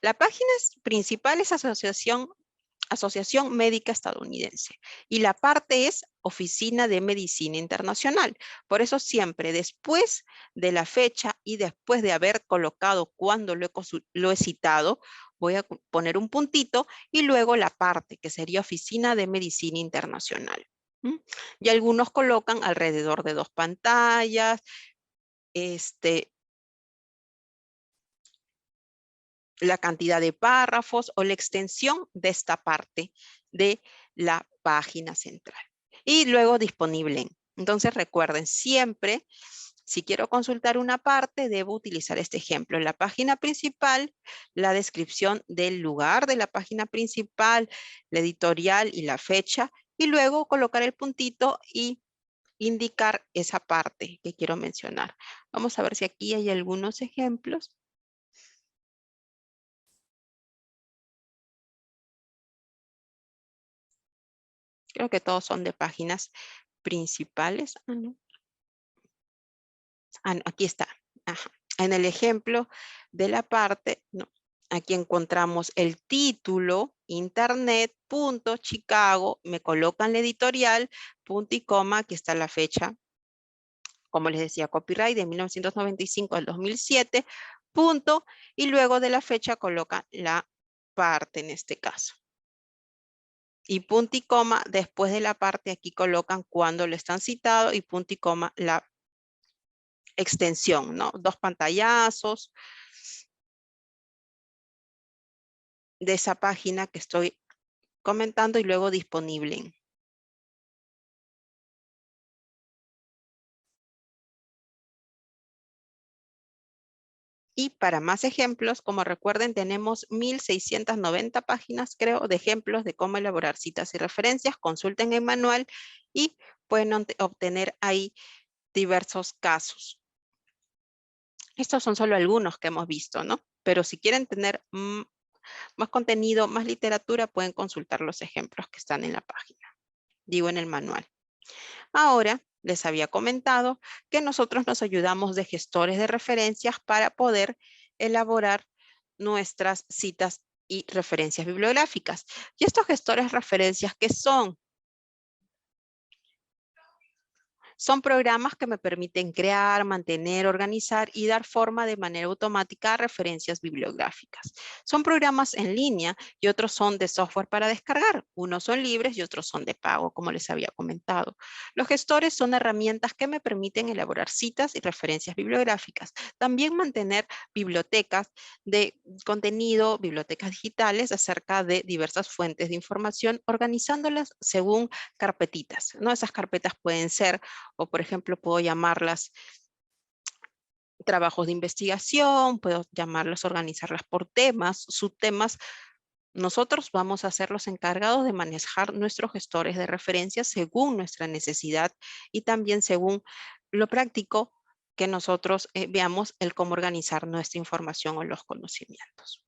S4: La página principal es Asociación Médica Estadounidense y la parte es Oficina de Medicina Internacional. Por eso siempre después de la fecha y después de haber colocado cuando lo he citado, voy a poner un puntito y luego la parte que sería Oficina de Medicina Internacional. Y algunos colocan alrededor de 2 pantallas, la cantidad de párrafos o la extensión de esta parte de la página central. Y luego disponible en. Entonces recuerden, siempre, si quiero consultar una parte, debo utilizar este ejemplo. En la página principal, la descripción del lugar de la página principal, la editorial y la fecha, y luego colocar el puntito y indicar esa parte que quiero mencionar. Vamos a ver si aquí hay algunos ejemplos. Creo que todos son de páginas principales. No, aquí está. Ajá. En el ejemplo de la parte, no, aquí encontramos el título, Internet, punto, Chicago, me colocan la editorial, punto y coma, aquí está la fecha, como les decía, copyright de 1995 al 2007, punto, y luego de la fecha colocan la parte en este caso. Y punto y coma, después de la parte aquí colocan cuando lo están citado y punto y coma la extensión, ¿no? 2 pantallazos de esa página que estoy comentando y luego disponible. Y para más ejemplos, como recuerden, tenemos 1690 páginas, creo, de ejemplos de cómo elaborar citas y referencias. Consulten el manual y pueden obtener ahí diversos casos. Estos son solo algunos que hemos visto, ¿no? Pero si quieren tener más contenido, más literatura, pueden consultar los ejemplos que están en la página. Digo, en el manual. Ahora, les había comentado que nosotros nos ayudamos de gestores de referencias para poder elaborar nuestras citas y referencias bibliográficas. Y estos gestores de referencias, ¿qué son? Son programas que me permiten crear, mantener, organizar y dar forma de manera automática a referencias bibliográficas. Son programas en línea y otros son de software para descargar. Unos son libres y otros son de pago, como les había comentado. Los gestores son herramientas que me permiten elaborar citas y referencias bibliográficas. También mantener bibliotecas de contenido, bibliotecas digitales acerca de diversas fuentes de información, organizándolas según carpetitas, ¿no? Esas carpetas pueden ser, o por ejemplo, puedo llamarlas trabajos de investigación, puedo llamarlas, organizarlas por temas, subtemas. Nosotros vamos a ser los encargados de manejar nuestros gestores de referencias según nuestra necesidad y también según lo práctico que nosotros veamos el cómo organizar nuestra información o los conocimientos.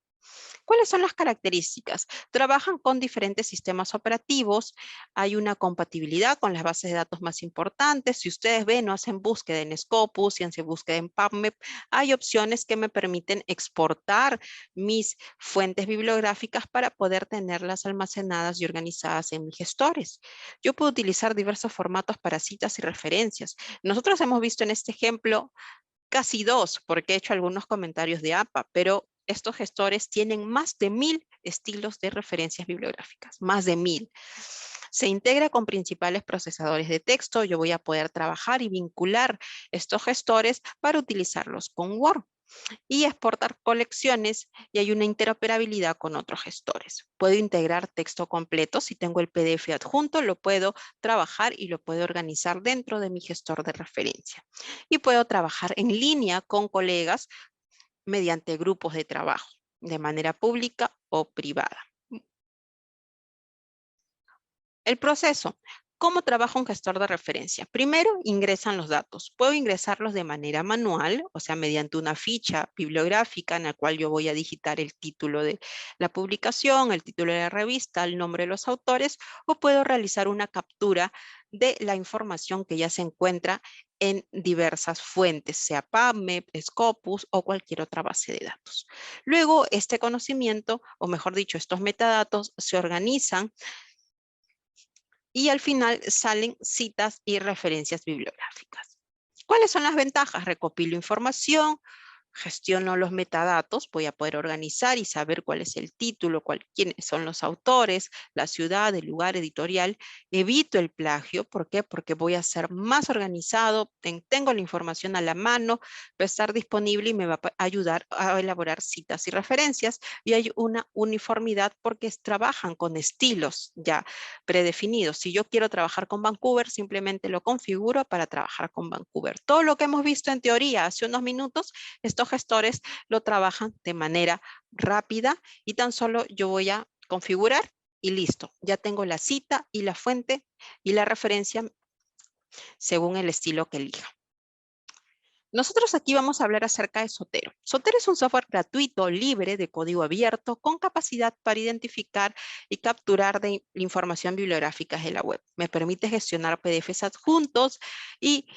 S4: ¿Cuáles son las características? Trabajan con diferentes sistemas operativos, hay una compatibilidad con las bases de datos más importantes. Si ustedes ven o hacen búsqueda en Scopus y hacen búsqueda en PubMed, hay opciones que me permiten exportar mis fuentes bibliográficas para poder tenerlas almacenadas y organizadas en mis gestores. Yo puedo utilizar diversos formatos para citas y referencias. Nosotros hemos visto en este ejemplo casi 2, porque he hecho algunos comentarios de APA, pero estos gestores tienen más de 1000 estilos de referencias bibliográficas, más de 1000. Se integra con principales procesadores de texto. Yo voy a poder trabajar y vincular estos gestores para utilizarlos con Word y exportar colecciones, y hay una interoperabilidad con otros gestores. Puedo integrar texto completo. Si tengo el PDF adjunto, lo puedo trabajar y lo puedo organizar dentro de mi gestor de referencia. Y puedo trabajar en línea con colegas mediante grupos de trabajo, de manera pública o privada. El proceso. ¿Cómo trabaja un gestor de referencia? Primero, ingresan los datos. Puedo ingresarlos de manera manual, o sea, mediante una ficha bibliográfica en la cual yo voy a digitar el título de la publicación, el título de la revista, el nombre de los autores, o puedo realizar una captura de la información que ya se encuentra en diversas fuentes, sea PubMed, Scopus o cualquier otra base de datos. Luego, este conocimiento, o mejor dicho, estos metadatos se organizan y al final salen citas y referencias bibliográficas. ¿Cuáles son las ventajas? Recopilo información, gestiono los metadatos, voy a poder organizar y saber cuál es el título, quiénes son los autores, la ciudad, el lugar editorial. Evito el plagio. ¿Por qué? Porque voy a ser más organizado, tengo la información a la mano, va a estar disponible y me va a ayudar a elaborar citas y referencias. Y hay una uniformidad porque trabajan con estilos ya predefinidos. Si yo quiero trabajar con Vancouver, simplemente lo configuro para trabajar con Vancouver. Todo lo que hemos visto en teoría hace unos minutos, estos gestores lo trabajan de manera rápida y tan solo yo voy a configurar y listo. Ya tengo la cita y la fuente y la referencia según el estilo que elija. Nosotros aquí vamos a hablar acerca de Zotero. Zotero es un software gratuito, libre, de código abierto, con capacidad para identificar y capturar de información bibliográfica de la web. Me permite gestionar PDFs adjuntos y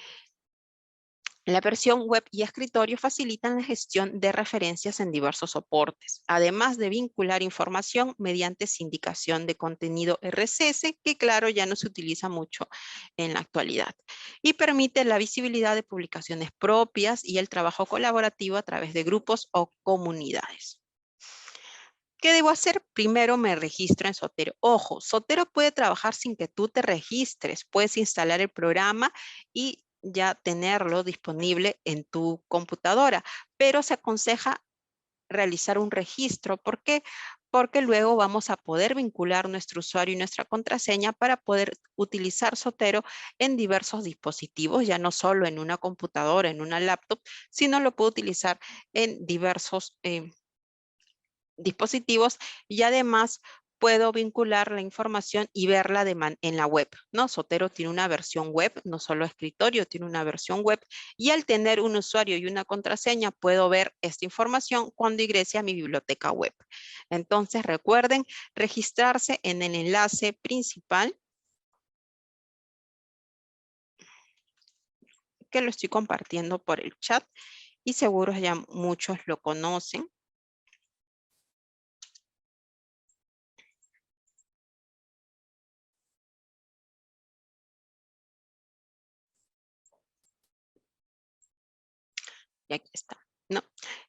S4: la versión web y escritorio facilitan la gestión de referencias en diversos soportes, además de vincular información mediante sindicación de contenido RSS, que claro, ya no se utiliza mucho en la actualidad, y permite la visibilidad de publicaciones propias y el trabajo colaborativo a través de grupos o comunidades. ¿Qué debo hacer? Primero me registro en Zotero. Ojo, Zotero puede trabajar sin que tú te registres. Puedes instalar el programa y ya tenerlo disponible en tu computadora, pero se aconseja realizar un registro. ¿Por qué? Porque luego vamos a poder vincular nuestro usuario y nuestra contraseña para poder utilizar Zotero en diversos dispositivos, ya no solo en una computadora, en una laptop, sino lo puedo utilizar en diversos dispositivos, y además puedo vincular la información y verla en la web, ¿no? Zotero tiene una versión web, no solo escritorio, tiene una versión web, y al tener un usuario y una contraseña puedo ver esta información cuando ingrese a mi biblioteca web. Entonces recuerden registrarse en el enlace principal, que lo estoy compartiendo por el chat y seguro ya muchos lo conocen. Y aquí está, ¿no?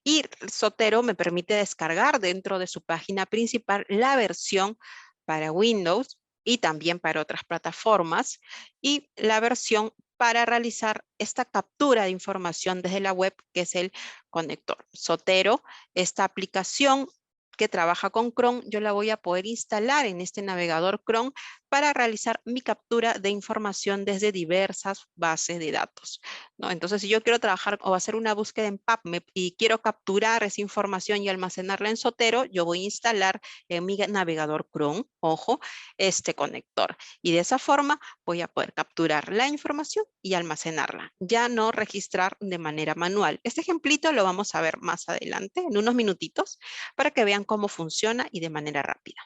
S4: Y Zotero me permite descargar dentro de su página principal la versión para Windows y también para otras plataformas, y la versión para realizar esta captura de información desde la web, que es el conector. Zotero, esta aplicación que trabaja con Chrome, yo la voy a poder instalar en este navegador Chrome para realizar mi captura de información desde diversas bases de datos, ¿no? Entonces, si yo quiero trabajar o hacer una búsqueda en PubMed y quiero capturar esa información y almacenarla en Zotero, yo voy a instalar en mi navegador Chrome, ojo, este conector. Y de esa forma voy a poder capturar la información y almacenarla, ya no registrar de manera manual. Este ejemplito lo vamos a ver más adelante, en unos minutitos, para que vean cómo funciona y de manera rápida.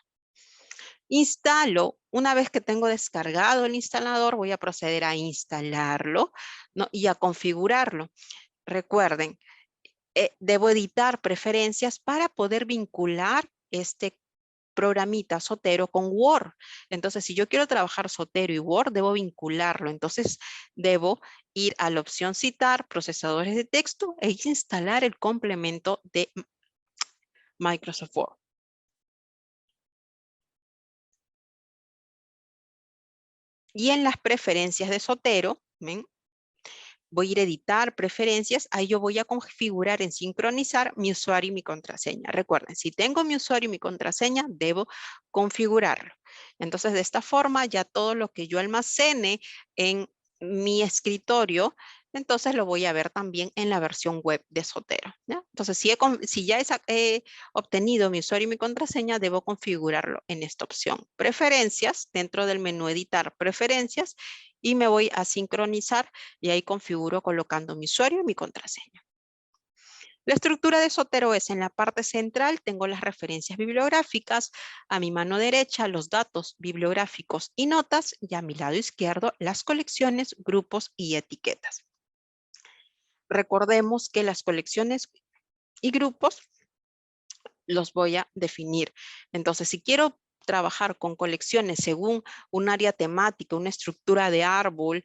S4: Instalo, una vez que tengo descargado el instalador, voy a proceder a instalarlo, ¿no? Y a configurarlo. Recuerden, debo editar preferencias para poder vincular este programita Zotero con Word. Entonces, si yo quiero trabajar Zotero y Word, debo vincularlo. Entonces, debo ir a la opción citar, procesadores de texto e instalar el complemento de Microsoft Word. Y en las preferencias de Zotero, ¿ven? Voy a ir a editar preferencias, ahí yo voy a configurar en sincronizar mi usuario y mi contraseña. Recuerden, si tengo mi usuario y mi contraseña, debo configurarlo. Entonces, de esta forma, ya todo lo que yo almacene en mi escritorio, entonces lo voy a ver también en la versión web de Zotero, ¿ya? Entonces, si ya he obtenido mi usuario y mi contraseña, debo configurarlo en esta opción. Preferencias, dentro del menú editar preferencias, y me voy a sincronizar y ahí configuro colocando mi usuario y mi contraseña. La estructura de Zotero es en la parte central, tengo las referencias bibliográficas, a mi mano derecha los datos bibliográficos y notas, y a mi lado izquierdo las colecciones, grupos y etiquetas. Recordemos que las colecciones y grupos los voy a definir. Entonces, si quiero trabajar con colecciones según un área temática, una estructura de árbol,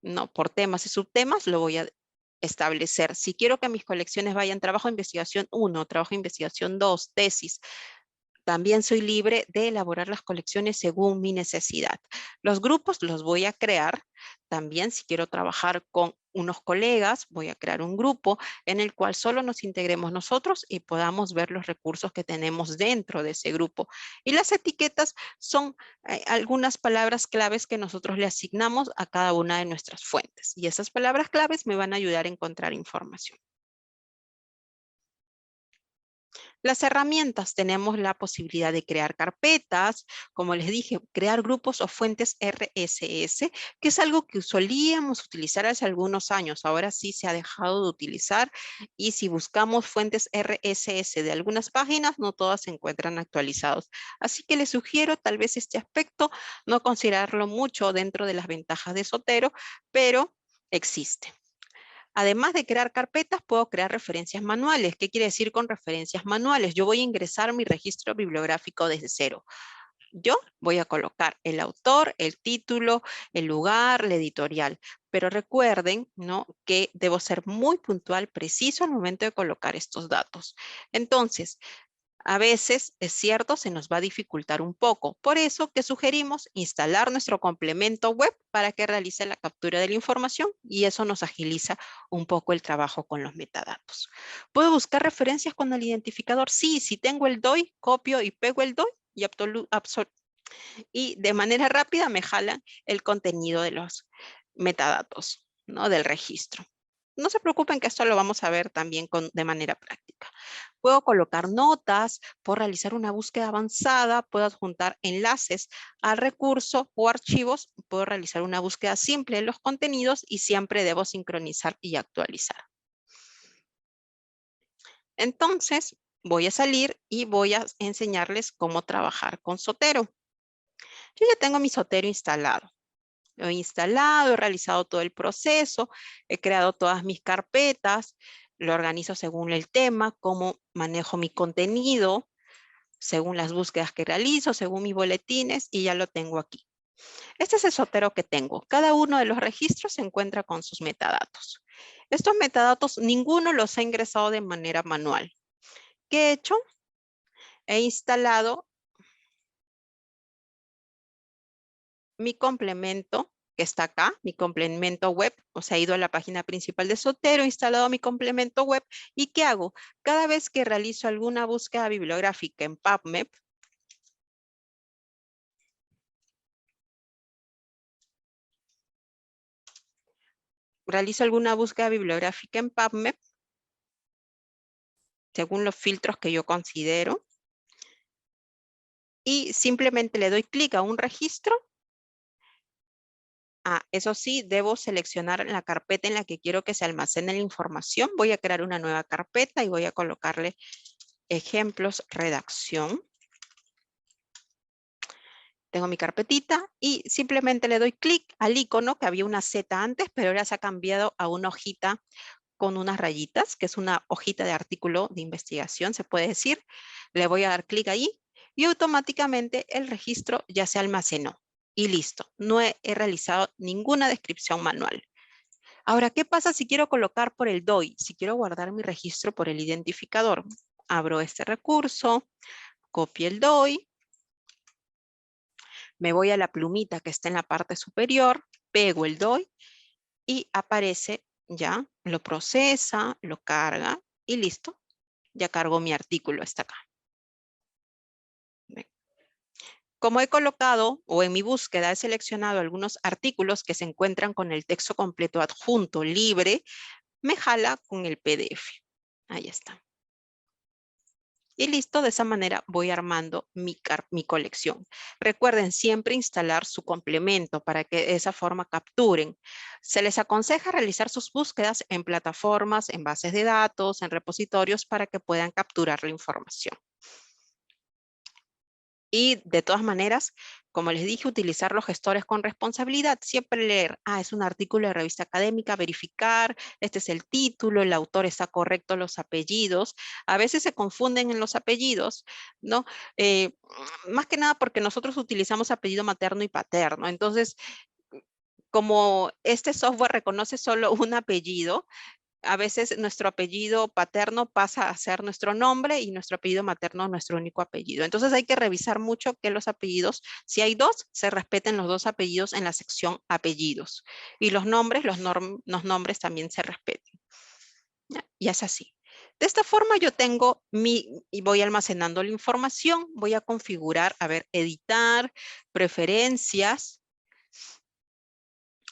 S4: no, por temas y subtemas, lo voy a establecer. Si quiero que mis colecciones vayan trabajo de investigación 1, trabajo de investigación 2, tesis, también soy libre de elaborar las colecciones según mi necesidad. Los grupos los voy a crear. También si quiero trabajar con unos colegas, voy a crear un grupo en el cual solo nos integremos nosotros y podamos ver los recursos que tenemos dentro de ese grupo. Y las etiquetas son algunas palabras claves que nosotros le asignamos a cada una de nuestras fuentes. Y esas palabras claves me van a ayudar a encontrar información. Las herramientas, tenemos la posibilidad de crear carpetas, como les dije, crear grupos o fuentes RSS, que es algo que solíamos utilizar hace algunos años. Ahora sí se ha dejado de utilizar, y si buscamos fuentes RSS de algunas páginas, no todas se encuentran actualizados. Así que les sugiero tal vez este aspecto, no considerarlo mucho dentro de las ventajas de Zotero, pero existe. Además de crear carpetas, puedo crear referencias manuales. ¿Qué quiere decir con referencias manuales? Yo voy a ingresar mi registro bibliográfico desde cero. Yo voy a colocar el autor, el título, el lugar, la editorial. Pero recuerden, ¿no?, que debo ser muy puntual, preciso al momento de colocar estos datos. Entonces, a veces, es cierto, se nos va a dificultar un poco. Por eso que sugerimos instalar nuestro complemento web para que realice la captura de la información, y eso nos agiliza un poco el trabajo con los metadatos. ¿Puedo buscar referencias con el identificador? Sí, si tengo el DOI, copio y pego el DOI y de manera rápida me jalan el contenido de los metadatos, ¿no?, del registro. No se preocupen que esto lo vamos a ver también de manera práctica. Puedo colocar notas, puedo realizar una búsqueda avanzada, puedo adjuntar enlaces al recurso o archivos, puedo realizar una búsqueda simple en los contenidos y siempre debo sincronizar y actualizar. Entonces, voy a salir y voy a enseñarles cómo trabajar con Zotero. Yo ya tengo mi Zotero instalado. Lo he instalado, he realizado todo el proceso, he creado todas mis carpetas, lo organizo según el tema, cómo manejo mi contenido, según las búsquedas que realizo, según mis boletines, y ya lo tengo aquí. Este es el Zotero que tengo. Cada uno de los registros se encuentra con sus metadatos. Estos metadatos, ninguno los he ingresado de manera manual. ¿Qué he hecho? He instalado mi complemento, que está acá, mi complemento web. O sea, he ido a la página principal de Zotero, he instalado mi complemento web. ¿Y qué hago? Cada vez que realizo alguna búsqueda bibliográfica en PubMed, realizo alguna búsqueda bibliográfica en PubMed, según los filtros que yo considero, y simplemente le doy clic a un registro. Eso sí, debo seleccionar la carpeta en la que quiero que se almacene la información. Voy a crear una nueva carpeta y voy a colocarle ejemplos, redacción. Tengo mi carpetita y simplemente le doy clic al icono, que había una Z antes, pero ahora se ha cambiado a una hojita con unas rayitas, que es una hojita de artículo de investigación, se puede decir. Le voy a dar clic ahí y automáticamente el registro ya se almacenó. Y listo, no he realizado ninguna descripción manual. Ahora, ¿qué pasa si quiero colocar por el DOI? Si quiero guardar mi registro por el identificador. Abro este recurso, copio el DOI, me voy a la plumita que está en la parte superior, pego el DOI y aparece ya, lo procesa, lo carga y listo. Ya cargó mi artículo hasta acá. Como he colocado o en mi búsqueda he seleccionado algunos artículos que se encuentran con el texto completo adjunto libre, me jala con el PDF. Ahí está. Y listo, de esa manera voy armando mi colección. Recuerden siempre instalar su complemento para que de esa forma capturen. Se les aconseja realizar sus búsquedas en plataformas, en bases de datos, en repositorios para que puedan capturar la información. Y de todas maneras, como les dije, utilizar los gestores con responsabilidad. Siempre leer, es un artículo de revista académica, verificar, este es el título, el autor está correcto, los apellidos. A veces se confunden en los apellidos, ¿no? Más que nada porque nosotros utilizamos apellido materno y paterno. Entonces, como este software reconoce solo un apellido, a veces nuestro apellido paterno pasa a ser nuestro nombre y nuestro apellido materno nuestro único apellido. Entonces hay que revisar mucho que los apellidos, si hay dos, se respeten los dos apellidos en la sección apellidos. Y los nombres, los nombres también se respeten. ¿Ya? Y es así. De esta forma yo tengo y voy almacenando la información, voy a configurar, editar, preferencias,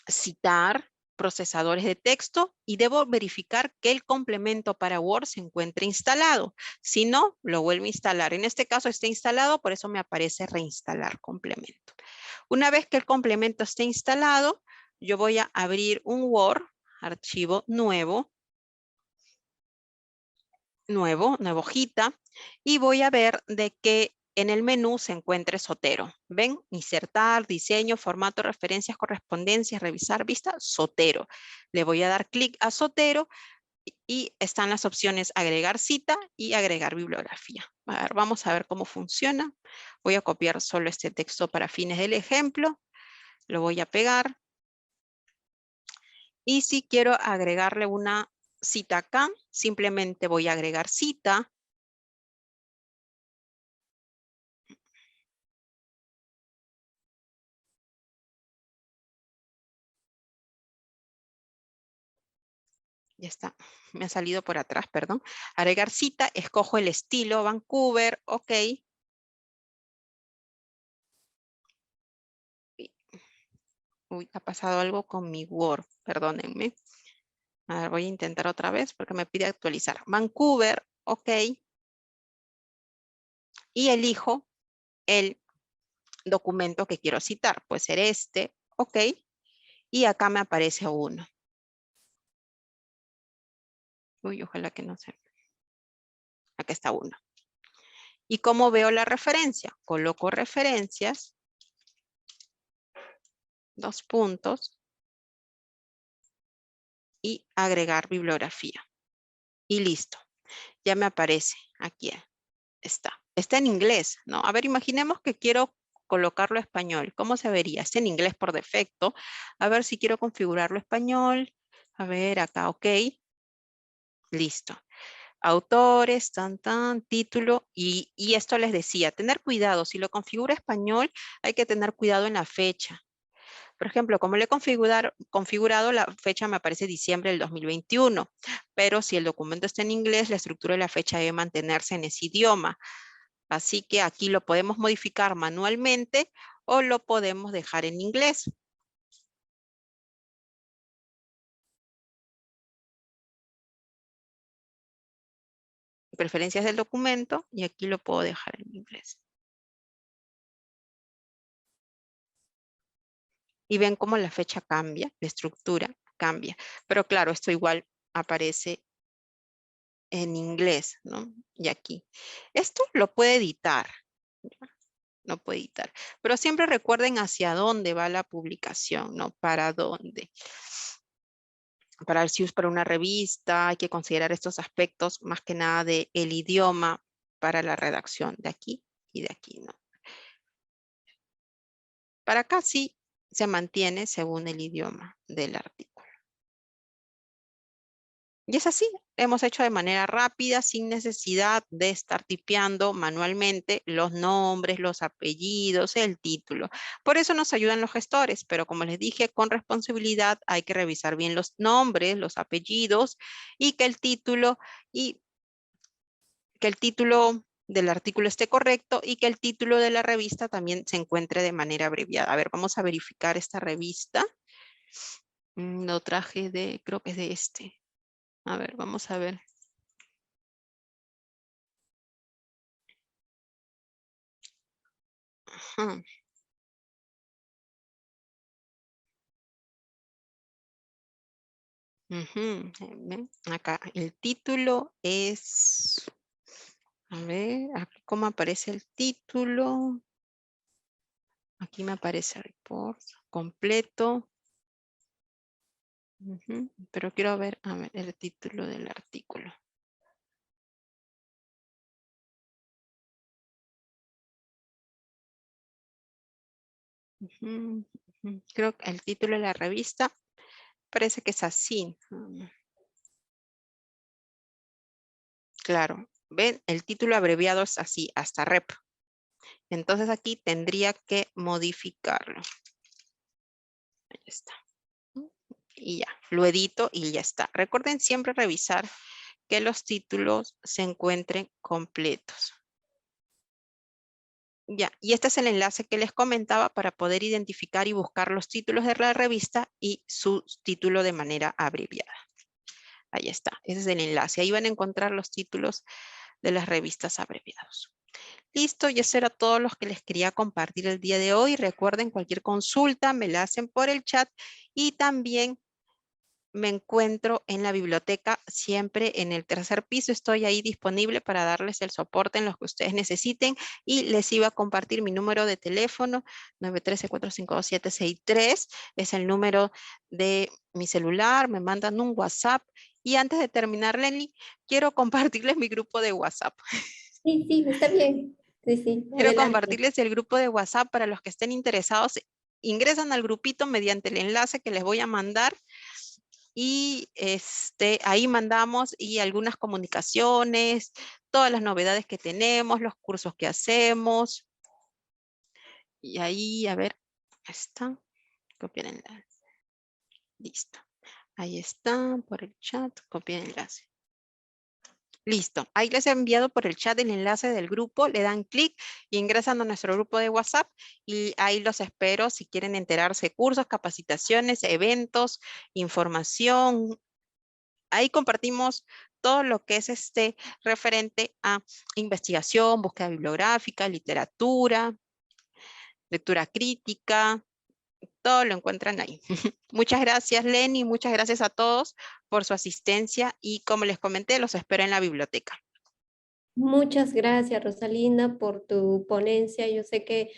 S4: citar, procesadores de texto y debo verificar que el complemento para Word se encuentre instalado. Si no, lo vuelvo a instalar. En este caso está instalado, por eso me aparece reinstalar complemento. Una vez que el complemento esté instalado, yo voy a abrir un Word, archivo nueva hojita, y voy a ver de qué en el menú se encuentre Zotero. ¿Ven? Insertar, diseño, formato, referencias, correspondencias, revisar, vista, Zotero. Le voy a dar clic a Zotero y están las opciones agregar cita y agregar bibliografía. Vamos a ver cómo funciona. Voy a copiar solo este texto para fines del ejemplo. Lo voy a pegar. Y si quiero agregarle una cita acá, simplemente voy a agregar cita. Ya está, me ha salido por atrás, perdón. Agregar cita, escojo el estilo Vancouver, ok. Uy, ha pasado algo con mi Word, perdónenme. A ver, voy a intentar otra vez porque me pide actualizar. Vancouver, ok. Y elijo el documento que quiero citar. Puede ser este, ok. Y acá me aparece uno. Uy, ojalá que no se... Acá está uno. ¿Y cómo veo la referencia? Coloco referencias, dos puntos, y agregar bibliografía. Y listo. Ya me aparece. Aquí está. Está en inglés, ¿no? A ver, imaginemos que quiero colocarlo en español. ¿Cómo se vería? Está en inglés por defecto. A ver si quiero configurarlo en español. A ver, acá, ok. Listo. Autores, título, y esto les decía, tener cuidado, si lo configura español, hay que tener cuidado en la fecha. Por ejemplo, como le he configurado, la fecha me aparece diciembre del 2021, pero si el documento está en inglés, la estructura de la fecha debe mantenerse en ese idioma. Así que aquí lo podemos modificar manualmente o lo podemos dejar en inglés. preferencias del documento y aquí lo puedo dejar en inglés. Y ven cómo la fecha cambia, la estructura cambia. Pero claro, esto igual aparece en inglés, ¿no? Y aquí. Esto lo puede editar. No puede editar. Pero siempre recuerden hacia dónde va la publicación, ¿no? Para dónde. Para si es para una revista, hay que considerar estos aspectos, más que nada del idioma para la redacción de aquí y de aquí, ¿no? Para acá sí se mantiene según el idioma del artículo. Y es así, hemos hecho de manera rápida, sin necesidad de estar tipeando manualmente los nombres, los apellidos, el título. Por eso nos ayudan los gestores, pero como les dije, con responsabilidad hay que revisar bien los nombres, los apellidos y que el título del artículo esté correcto y que el título de la revista también se encuentre de manera abreviada. A ver, vamos a verificar esta revista. Lo traje de, creo que es de este. A ver, vamos a ver. Ajá. ¿Ven? Acá el título es, a ver, aquí cómo aparece el título. Aquí me aparece report completo. Pero quiero ver, a ver, el título del artículo. Creo que el título de la revista parece que es así. Claro, ven, el título abreviado es así, hasta rep. Entonces aquí tendría que modificarlo. Ahí está. Y ya, lo edito y ya está. Recuerden siempre revisar que los títulos se encuentren completos. Ya, y este es el enlace que les comentaba para poder identificar y buscar los títulos de la revista y su título de manera abreviada. Ahí está, ese es el enlace. Ahí van a encontrar los títulos de las revistas abreviados. Listo, y eso era todo lo que les quería compartir el día de hoy. Recuerden, cualquier consulta me la hacen por el chat y también me encuentro en la biblioteca, siempre en el tercer piso. Estoy ahí disponible para darles el soporte en los que ustedes necesiten y les iba a compartir mi número de teléfono, 913-452-763. Es el número de mi celular, me mandan un WhatsApp. Y antes de terminar, Lenny, quiero compartirles mi grupo de WhatsApp.
S1: Sí, sí, está bien. Sí, sí,
S4: Quiero
S1: adelante.
S4: compartirles el grupo de WhatsApp para los que estén interesados. Ingresan al grupito mediante el enlace que les voy a mandar. Y ahí mandamos y algunas comunicaciones, todas las novedades que tenemos, los cursos que hacemos. Y ahí, a ver, está. Copiar enlace. Listo. Ahí está, por el chat, copiar enlace. Listo. Ahí les he enviado por el chat el enlace del grupo. Le dan clic y ingresan a nuestro grupo de WhatsApp. Y ahí los espero si quieren enterarse de cursos, capacitaciones, eventos, información. Ahí compartimos todo lo que es referente a investigación, búsqueda bibliográfica, literatura, lectura crítica, todo lo encuentran ahí. Muchas gracias, Lenny, muchas gracias a todos por su asistencia y como les comenté, los espero en la biblioteca.
S1: Muchas gracias, Rosalinda, por tu ponencia. Yo sé que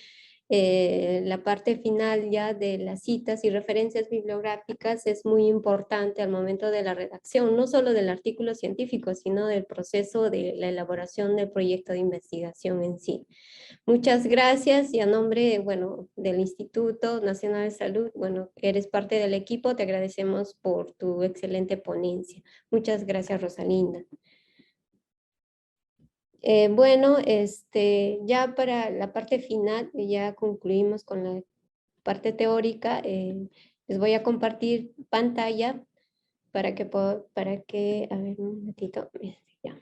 S1: la parte final ya de las citas y referencias bibliográficas es muy importante al momento de la redacción, no solo del artículo científico, sino del proceso de la elaboración del proyecto de investigación en sí. Muchas gracias y a nombre, bueno, del Instituto Nacional de Salud, bueno, eres parte del equipo, te agradecemos por tu excelente ponencia. Muchas gracias, Rosalinda. Bueno, ya para la parte final, ya concluimos con la parte teórica. Les voy a compartir pantalla para que, a ver un momentito, ya.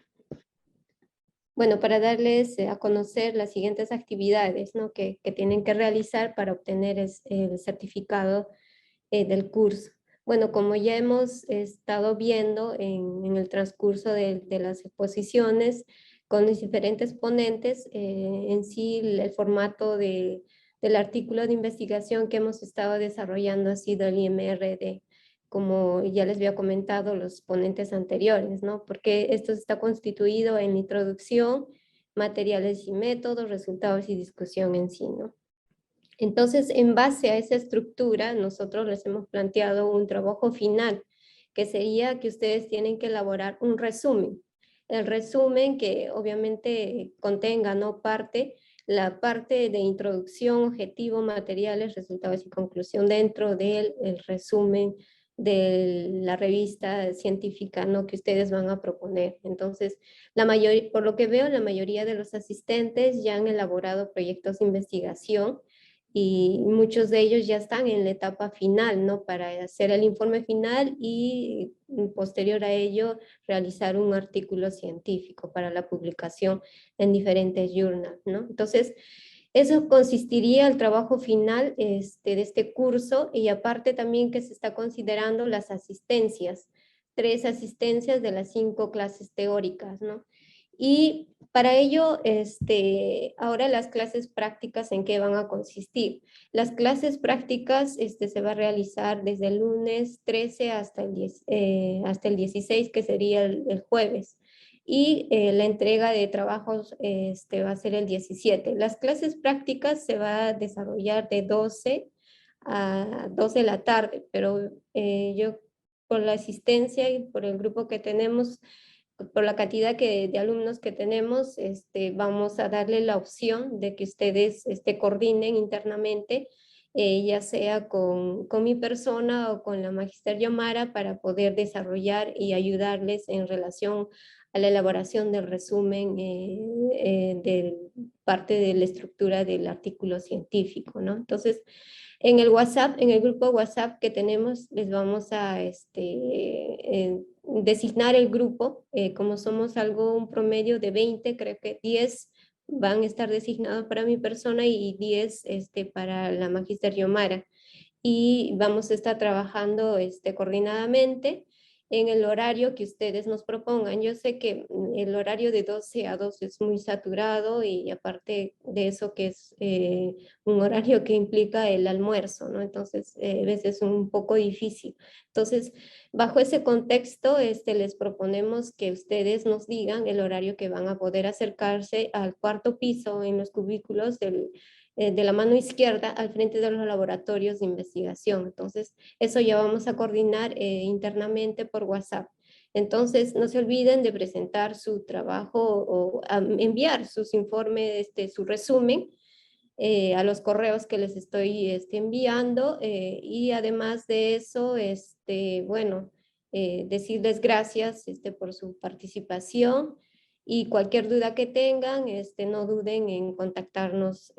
S1: Bueno, para darles a conocer las siguientes actividades, ¿no? que tienen que realizar para obtener el certificado del curso. bueno, como ya hemos estado viendo en el transcurso de las exposiciones con los diferentes ponentes, en sí el formato del artículo de investigación que hemos estado desarrollando ha sido el IMRD, como ya les había comentado los ponentes anteriores, ¿no? Porque esto está constituido en introducción, materiales y métodos, resultados y discusión en sí, ¿no? Entonces, en base a esa estructura, nosotros les hemos planteado un trabajo final, que sería que ustedes tienen que elaborar un resumen. El resumen que obviamente contenga, ¿no? La parte de introducción, objetivo, materiales, resultados y conclusión dentro del resumen de la revista científica, ¿no? Que ustedes van a proponer. Entonces, por lo que veo, la mayoría de los asistentes ya han elaborado proyectos de investigación y muchos de ellos ya están en la etapa final, ¿no? Para hacer el informe final y posterior a ello realizar un artículo científico para la publicación en diferentes journals, ¿no? Entonces, eso consistiría el trabajo final de este curso, y aparte también que se está considerando las asistencias, 3 asistencias de las 5 clases teóricas, ¿no? Y para ello, ahora las clases prácticas, ¿en qué van a consistir? Las clases prácticas se va a realizar desde el lunes 13 hasta el 16, que sería el jueves. Y la entrega de trabajos va a ser el 17. Las clases prácticas se va a desarrollar de 12 a 2 de la tarde, pero yo por la asistencia y por el grupo que tenemos, por la cantidad de alumnos que tenemos, vamos a darle la opción de que ustedes coordinen internamente, ya sea con mi persona o con la Magister Yomara, para poder desarrollar y ayudarles en relación a la elaboración del resumen de parte de la estructura del artículo científico, ¿no? Entonces, en el WhatsApp, en el grupo WhatsApp que tenemos, les vamos a designar el grupo. Como somos un promedio de 20, creo que 10 van a estar designados para mi persona y 10 para la Magister Yomara. Y vamos a estar trabajando coordinadamente en el horario que ustedes nos propongan. Yo sé que el horario de 12 a 2 es muy saturado, y aparte de eso que es un horario que implica el almuerzo, ¿no? Entonces, a veces es un poco difícil. Entonces, bajo ese contexto, les proponemos que ustedes nos digan el horario que van a poder acercarse al 4º piso en los cubículos de la mano izquierda, al frente de los laboratorios de investigación. Entonces, eso ya vamos a coordinar internamente por WhatsApp. Entonces, no se olviden de presentar su trabajo o enviar sus informes, su resumen, a los correos que les estoy enviando, y además de eso, bueno, decirles gracias por su participación, y cualquier duda que tengan, no duden en contactarnos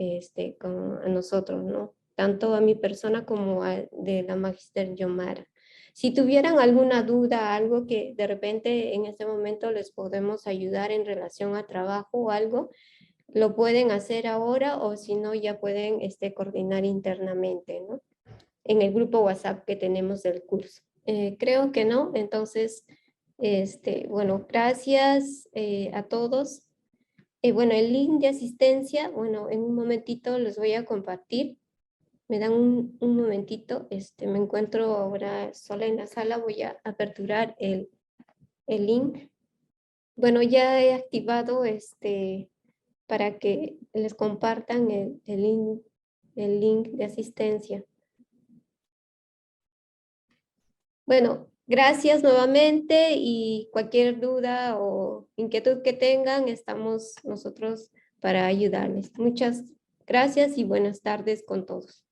S1: a nosotros, ¿no? Tanto a mi persona como de la Magister Yomara. Si tuvieran alguna duda, algo que de repente en este momento les podemos ayudar en relación a trabajo o algo, lo pueden hacer ahora, o si no, ya pueden coordinar internamente, ¿no? En el grupo WhatsApp que tenemos del curso. Creo que no, entonces, bueno, gracias a todos. Bueno, el link de asistencia, bueno, en un momentito les voy a compartir. Me dan un momentito, me encuentro ahora sola en la sala, voy a aperturar el link. Bueno, ya he activado para que les compartan el link de asistencia. Bueno, gracias nuevamente, y cualquier duda o inquietud que tengan, estamos nosotros para ayudarles. Muchas gracias y buenas tardes con todos.